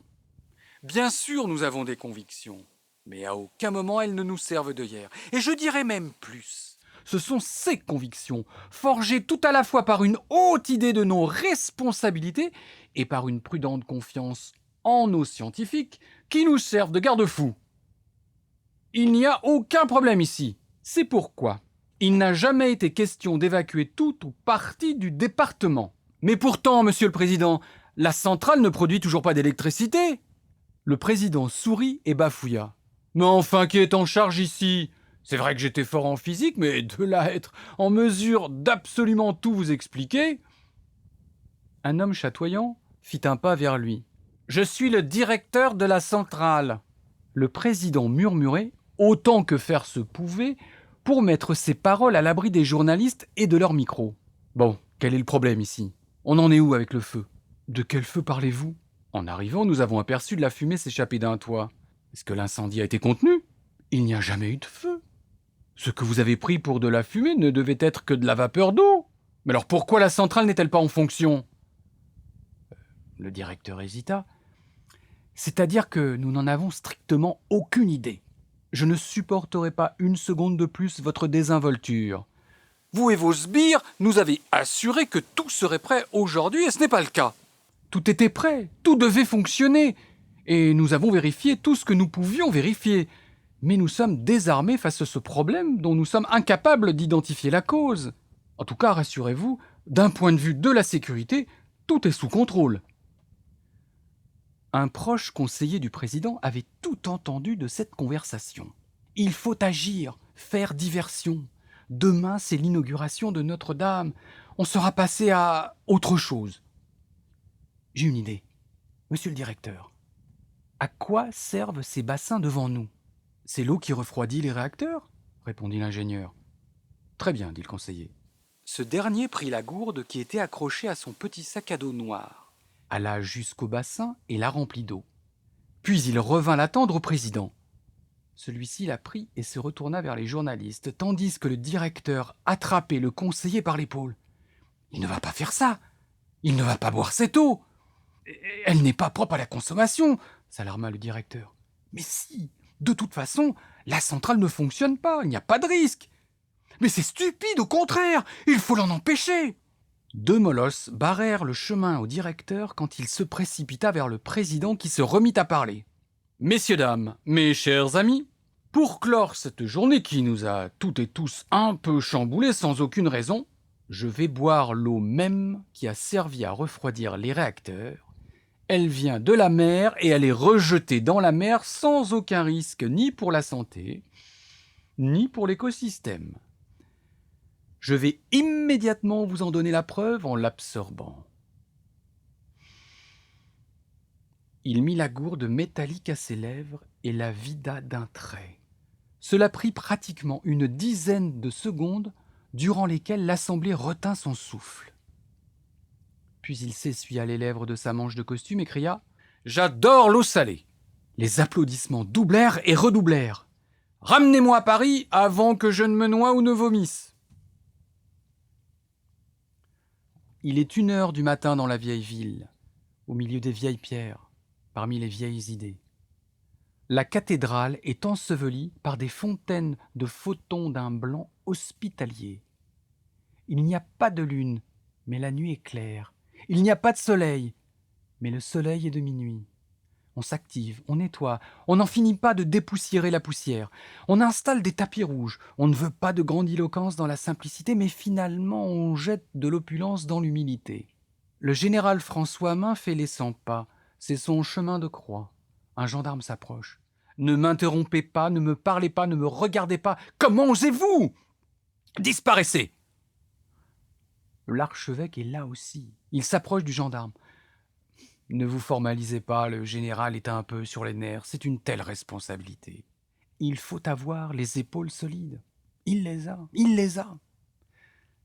Bien sûr, nous avons des convictions, mais à aucun moment elles ne nous servent de hier. Et je dirais même plus. Ce sont ces convictions, forgées tout à la fois par une haute idée de nos responsabilités et par une prudente confiance en nos scientifiques, qui nous servent de garde-fous. Il n'y a aucun problème ici. C'est pourquoi il n'a jamais été question d'évacuer tout ou partie du département. Mais pourtant, monsieur le président, la centrale ne produit toujours pas d'électricité. Le président sourit et bafouilla. Mais enfin, qui est en charge ici ? C'est vrai que j'étais fort en physique, mais de là à être en mesure d'absolument tout vous expliquer... Un homme chatoyant fit un pas vers lui. Je suis le directeur de la centrale. Le président murmurait, autant que faire se pouvait, pour mettre ses paroles à l'abri des journalistes et de leurs micros. Bon, quel est le problème ici ? On en est où avec le feu ? De quel feu parlez-vous ? En arrivant, nous avons aperçu de la fumée s'échapper d'un toit. Est-ce que l'incendie a été contenu ? Il n'y a jamais eu de feu. Ce que vous avez pris pour de la fumée ne devait être que de la vapeur d'eau. Mais alors pourquoi la centrale n'est-elle pas en fonction ? Le directeur hésita. C'est-à-dire que nous n'en avons strictement aucune idée. Je ne supporterai pas une seconde de plus votre désinvolture. Vous et vos sbires nous avez assuré que tout serait prêt aujourd'hui et ce n'est pas le cas. Tout était prêt, tout devait fonctionner. Et nous avons vérifié tout ce que nous pouvions vérifier. Mais nous sommes désarmés face à ce problème dont nous sommes incapables d'identifier la cause. En tout cas, rassurez-vous, d'un point de vue de la sécurité, tout est sous contrôle. Un proche conseiller du président avait tout entendu de cette conversation. Il faut agir, faire diversion. Demain, c'est l'inauguration de Notre-Dame. On sera passé à autre chose. J'ai une idée. Monsieur le directeur, à quoi servent ces bassins devant nous ? C'est l'eau qui refroidit les réacteurs ? Répondit l'ingénieur. Très bien, dit le conseiller. Ce dernier prit la gourde qui était accrochée à son petit sac à dos noir, alla jusqu'au bassin et la remplit d'eau. Puis il revint l'attendre au président. Celui-ci la prit et se retourna vers les journalistes, tandis que le directeur attrapait le conseiller par l'épaule. « Il ne va pas faire ça. Il ne va pas boire cette eau. Elle n'est pas propre à la consommation, » s'alarma le directeur. « Mais si, de toute façon, la centrale ne fonctionne pas, il n'y a pas de risque. Mais c'est stupide, au contraire, il faut l'en empêcher. » Deux molosses barrèrent le chemin au directeur quand il se précipita vers le président qui se remit à parler. « Messieurs, dames, mes chers amis, pour clore cette journée qui nous a toutes et tous un peu chamboulés sans aucune raison, je vais boire l'eau même qui a servi à refroidir les réacteurs. Elle vient de la mer et elle est rejetée dans la mer sans aucun risque ni pour la santé, ni pour l'écosystème. Je vais immédiatement vous en donner la preuve en l'absorbant. » Il mit la gourde métallique à ses lèvres et la vida d'un trait. Cela prit pratiquement une dizaine de secondes, durant lesquelles l'assemblée retint son souffle. Puis il s'essuya les lèvres de sa manche de costume et cria « J'adore l'eau salée !» Les applaudissements doublèrent et redoublèrent. « Ramenez-moi à Paris avant que je ne me noie ou ne vomisse !» Il est 1h du matin dans la vieille ville, au milieu des vieilles pierres, parmi les vieilles idées. La cathédrale est ensevelie par des fontaines de photons d'un blanc hospitalier. Il n'y a pas de lune, mais la nuit est claire. Il n'y a pas de soleil, mais le soleil est de minuit. On s'active, on nettoie, on n'en finit pas de dépoussiérer la poussière. On installe des tapis rouges, on ne veut pas de grandiloquence dans la simplicité, mais finalement on jette de l'opulence dans l'humilité. Le général François Main fait les 100 pas, c'est son chemin de croix. Un gendarme s'approche. Ne m'interrompez pas, ne me parlez pas, ne me regardez pas. Comment osez-vous? Disparaissez! L'archevêque est là aussi. Il s'approche du gendarme. Ne vous formalisez pas, le général est un peu sur les nerfs. C'est une telle responsabilité. Il faut avoir les épaules solides. Il les a.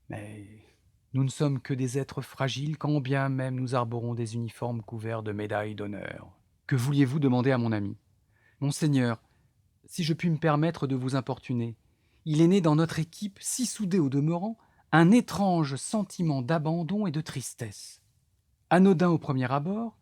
Mais nous ne sommes que des êtres fragiles, quand bien même nous arborons des uniformes couverts de médailles d'honneur. Que vouliez-vous demander à mon ami? Monseigneur, si je puis me permettre de vous importuner, il est né dans notre équipe, si soudée au demeurant, un étrange sentiment d'abandon et de tristesse. Anodin au premier abord,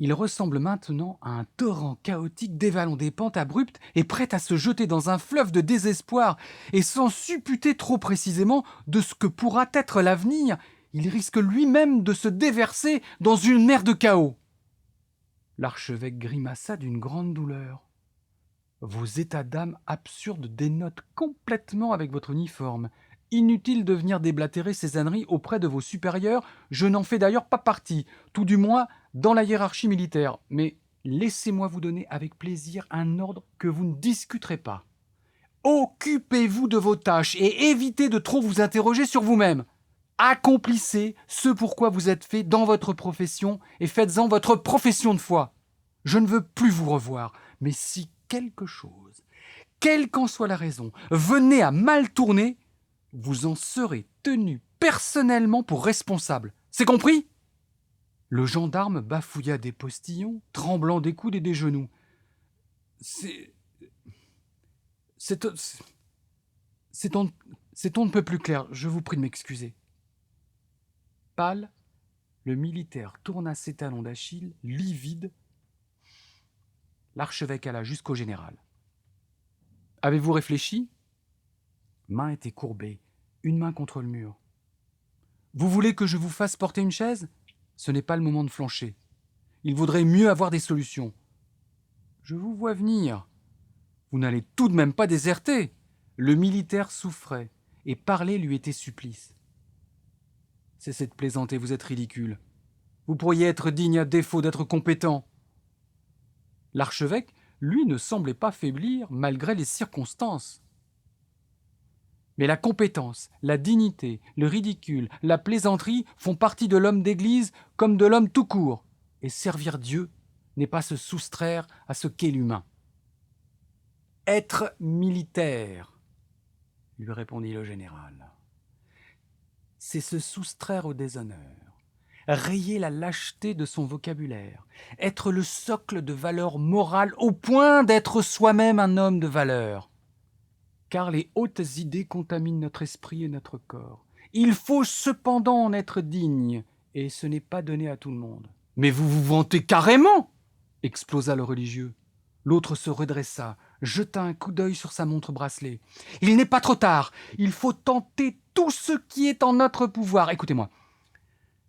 il ressemble maintenant à un torrent chaotique dévalant des pentes abruptes et prêt à se jeter dans un fleuve de désespoir, et sans supputer trop précisément de ce que pourra être l'avenir, il risque lui-même de se déverser dans une mer de chaos. L'archevêque grimaça d'une grande douleur. Vos états d'âme absurdes dénotent complètement avec votre uniforme. Inutile de venir déblatérer ces âneries auprès de vos supérieurs, je n'en fais d'ailleurs pas partie, tout du moins dans la hiérarchie militaire. Mais laissez-moi vous donner avec plaisir un ordre que vous ne discuterez pas. Occupez-vous de vos tâches et évitez de trop vous interroger sur vous-même. Accomplissez ce pourquoi vous êtes fait dans votre profession et faites-en votre profession de foi. Je ne veux plus vous revoir, mais si quelque chose, quelle qu'en soit la raison, venait à mal tourner, vous en serez tenu personnellement pour responsable. C'est compris? Le gendarme bafouilla des postillons, tremblant des coudes et des genoux. C'est on ne peut plus clair, je vous prie de m'excuser. Pâle, le militaire tourna ses talons d'Achille, livide. L'archevêque alla jusqu'au général. « Avez-vous réfléchi ?» Main était courbée, une main contre le mur. « Vous voulez que je vous fasse porter une chaise? Ce n'est pas le moment de flancher. Il vaudrait mieux avoir des solutions. Je vous vois venir. Vous n'allez tout de même pas déserter. » Le militaire souffrait, et parler lui était supplice. « Cessez de plaisanter, vous êtes ridicule. Vous pourriez être digne à défaut d'être compétent. » L'archevêque, lui, ne semblait pas faiblir malgré les circonstances. Mais la compétence, la dignité, le ridicule, la plaisanterie font partie de l'homme d'église comme de l'homme tout court, et servir Dieu n'est pas se soustraire à ce qu'est l'humain. « Être militaire, » lui répondit le général, « c'est se soustraire au déshonneur. Rayer la lâcheté de son vocabulaire, être le socle de valeur morale au point d'être soi-même un homme de valeur. Car les hautes idées contaminent notre esprit et notre corps. Il faut cependant en être digne, et ce n'est pas donné à tout le monde. »« Mais vous vous vantez carrément !» explosa le religieux. L'autre se redressa, jeta un coup d'œil sur sa montre-bracelet. « Il n'est pas trop tard, il faut tenter tout ce qui est en notre pouvoir. Écoutez-moi.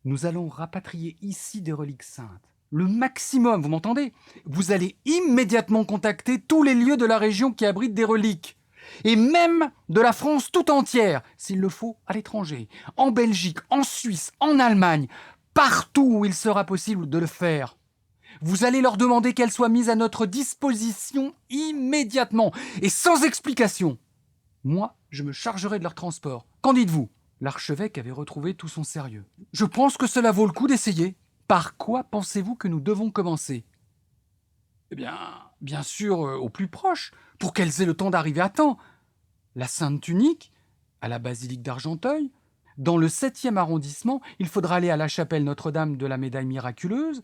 Nous allons rapatrier ici des reliques saintes. Le maximum, vous m'entendez? Vous allez immédiatement contacter tous les lieux de la région qui abritent des reliques. Et même de la France tout entière, s'il le faut, à l'étranger. En Belgique, en Suisse, en Allemagne, partout où il sera possible de le faire. Vous allez leur demander qu'elles soient mises à notre disposition immédiatement et sans explication. Moi, je me chargerai de leur transport. Qu'en dites-vous ? L'archevêque avait retrouvé tout son sérieux. « Je pense que cela vaut le coup d'essayer. Par quoi pensez-vous que nous devons commencer ?»« Eh bien sûr, au plus proche, pour qu'elles aient le temps d'arriver à temps. La Sainte Tunique, à la basilique d'Argenteuil. Dans le 7e arrondissement, il faudra aller à la chapelle Notre-Dame de la Médaille Miraculeuse,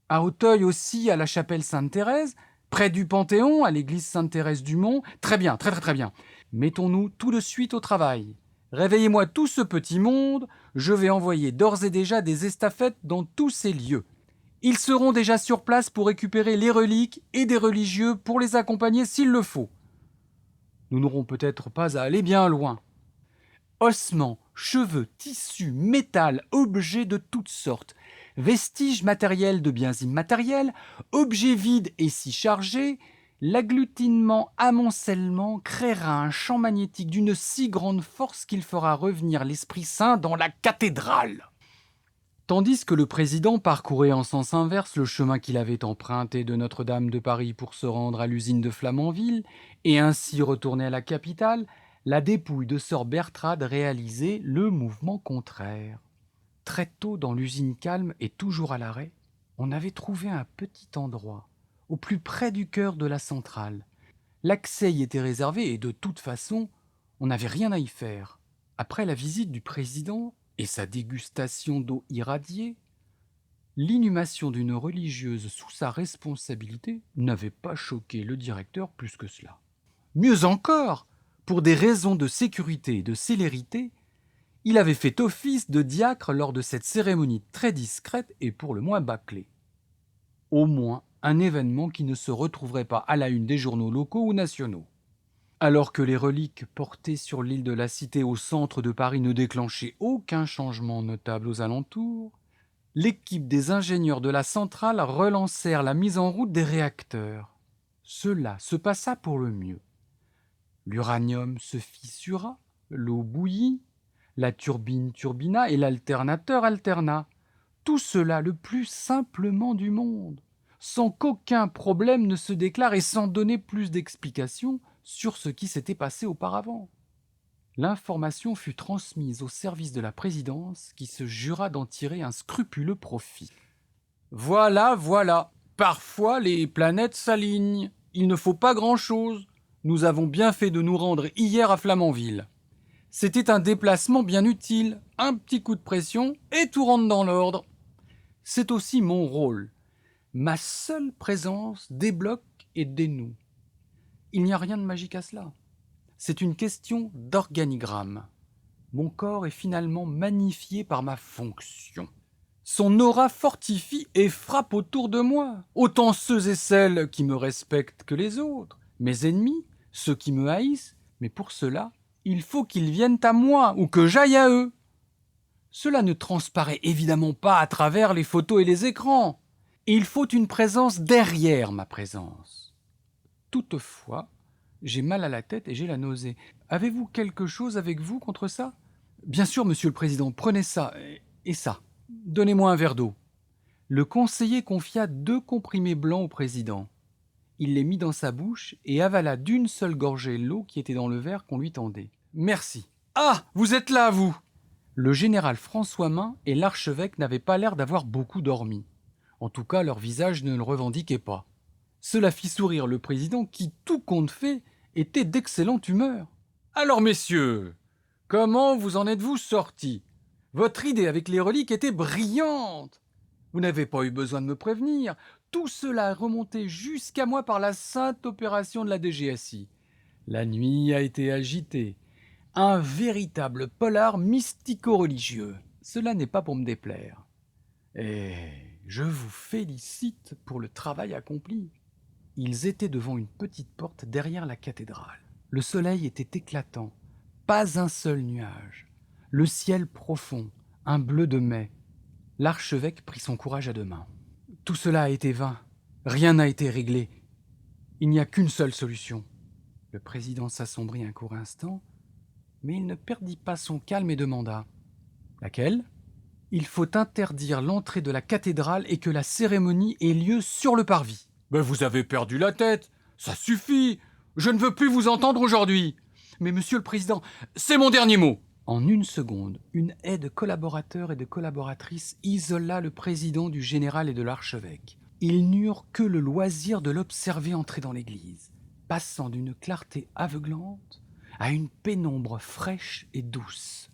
à Auteuil aussi à la chapelle Sainte-Thérèse, près du Panthéon, à l'église Sainte-Thérèse du Mont. Très bien, très bien. Mettons-nous tout de suite au travail. Réveillez-moi tout ce petit monde, je vais envoyer d'ores et déjà des estafettes dans tous ces lieux. Ils seront déjà sur place pour récupérer les reliques et des religieux pour les accompagner s'il le faut. Nous n'aurons peut-être pas à aller bien loin. Ossements, cheveux, tissus, métal, objets de toutes sortes, vestiges matériels de biens immatériels, objets vides et si chargés, l'agglutinement-amoncellement créera un champ magnétique d'une si grande force qu'il fera revenir l'Esprit Saint dans la cathédrale. Tandis que le président parcourait en sens inverse le chemin qu'il avait emprunté de Notre-Dame de Paris pour se rendre à l'usine de Flamanville et ainsi retourner à la capitale, la dépouille de sœur Bertrade réalisait le mouvement contraire. Très tôt dans l'usine calme et toujours à l'arrêt, on avait trouvé un petit endroit, au plus près du cœur de la centrale. L'accès y était réservé et de toute façon, on n'avait rien à y faire. Après la visite du président et sa dégustation d'eau irradiée, l'inhumation d'une religieuse sous sa responsabilité n'avait pas choqué le directeur plus que cela. Mieux encore, pour des raisons de sécurité et de célérité, il avait fait office de diacre lors de cette cérémonie très discrète et pour le moins bâclée. Au moins un événement qui ne se retrouverait pas à la une des journaux locaux ou nationaux. Alors que les reliques portées sur l'île de la Cité au centre de Paris ne déclenchaient aucun changement notable aux alentours, l'équipe des ingénieurs de la centrale relancèrent la mise en route des réacteurs. Cela se passa pour le mieux. L'uranium se fissura, l'eau bouillit, la turbine turbina et l'alternateur alterna. Tout cela le plus simplement du monde, sans qu'aucun problème ne se déclare et sans donner plus d'explications sur ce qui s'était passé auparavant. L'information fut transmise au service de la présidence qui se jura d'en tirer un scrupuleux profit. Voilà, parfois les planètes s'alignent, il ne faut pas grand-chose. Nous avons bien fait de nous rendre hier à Flamanville. C'était un déplacement bien utile, un petit coup de pression et tout rentre dans l'ordre. C'est aussi mon rôle. Ma seule présence débloque et dénoue. Il n'y a rien de magique à cela. C'est une question d'organigramme. Mon corps est finalement magnifié par ma fonction. Son aura fortifie et frappe autour de moi, autant ceux et celles qui me respectent que les autres, mes ennemis, ceux qui me haïssent, mais pour cela, il faut qu'ils viennent à moi ou que j'aille à eux. Cela ne transparaît évidemment pas à travers les photos et les écrans. Il faut une présence derrière ma présence. Toutefois, j'ai mal à la tête et j'ai la nausée. Avez-vous quelque chose avec vous contre ça ? Bien sûr, monsieur le président, prenez ça et ça. Donnez-moi un verre d'eau. Le conseiller confia 2 comprimés blancs au président. Il les mit dans sa bouche et avala d'une seule gorgée l'eau qui était dans le verre qu'on lui tendait. Merci. Ah, vous êtes là, vous ! Le général François Main et l'archevêque n'avaient pas l'air d'avoir beaucoup dormi. En tout cas, leur visage ne le revendiquait pas. Cela fit sourire le président qui, tout compte fait, était d'excellente humeur. « Alors, messieurs, comment vous en êtes-vous sortis ? Votre idée avec les reliques était brillante. Vous n'avez pas eu besoin de me prévenir. Tout cela a remonté jusqu'à moi par la sainte opération de la DGSI. La nuit a été agitée. Un véritable polar mystico-religieux. Cela n'est pas pour me déplaire. Et je vous félicite pour le travail accompli. » Ils étaient devant une petite porte derrière la cathédrale. Le soleil était éclatant, pas un seul nuage. Le ciel profond, un bleu de mai. L'archevêque prit son courage à 2 mains. Tout cela a été vain, rien n'a été réglé. Il n'y a qu'une seule solution. Le président s'assombrit un court instant, mais il ne perdit pas son calme et demanda « Laquelle ? » « Il faut interdire l'entrée de la cathédrale et que la cérémonie ait lieu sur le parvis. »« Ben vous avez perdu la tête, ça suffit. Je ne veux plus vous entendre aujourd'hui. »« Mais monsieur le président, c'est mon dernier mot. » En 1 seconde, une haie de collaborateurs et de collaboratrices isola le président du général et de l'archevêque. Ils n'eurent que le loisir de l'observer entrer dans l'église, passant d'une clarté aveuglante à une pénombre fraîche et douce.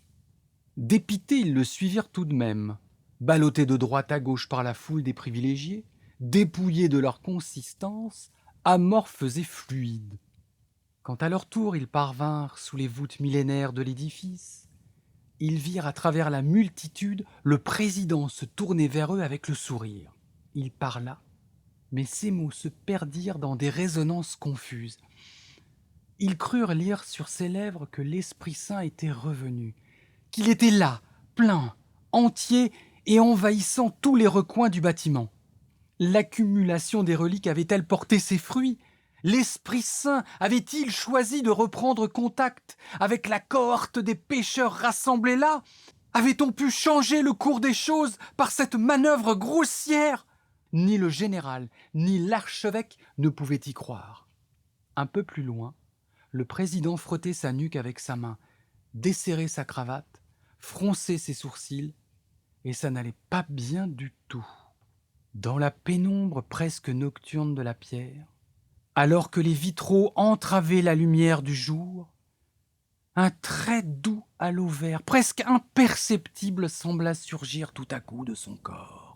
Dépités, ils le suivirent tout de même, ballottés de droite à gauche par la foule des privilégiés, dépouillés de leur consistance, amorphes et fluides. Quand à leur tour ils parvinrent sous les voûtes millénaires de l'édifice, ils virent à travers la multitude le président se tourner vers eux avec le sourire. Il parla, mais ses mots se perdirent dans des résonances confuses. Ils crurent lire sur ses lèvres que l'Esprit Saint était revenu, qu'il était là, plein, entier et envahissant tous les recoins du bâtiment. L'accumulation des reliques avait-elle porté ses fruits ? L'Esprit Saint avait-il choisi de reprendre contact avec la cohorte des pécheurs rassemblés là ? Avait-on pu changer le cours des choses par cette manœuvre grossière? Ni le général, ni l'archevêque ne pouvaient y croire. Un peu plus loin, le président frottait sa nuque avec sa main, desserrait sa cravate, fronçait ses sourcils, et ça n'allait pas bien du tout. Dans la pénombre presque nocturne de la pierre, alors que les vitraux entravaient la lumière du jour, un très doux halo vert, presque imperceptible, sembla surgir tout à coup de son corps.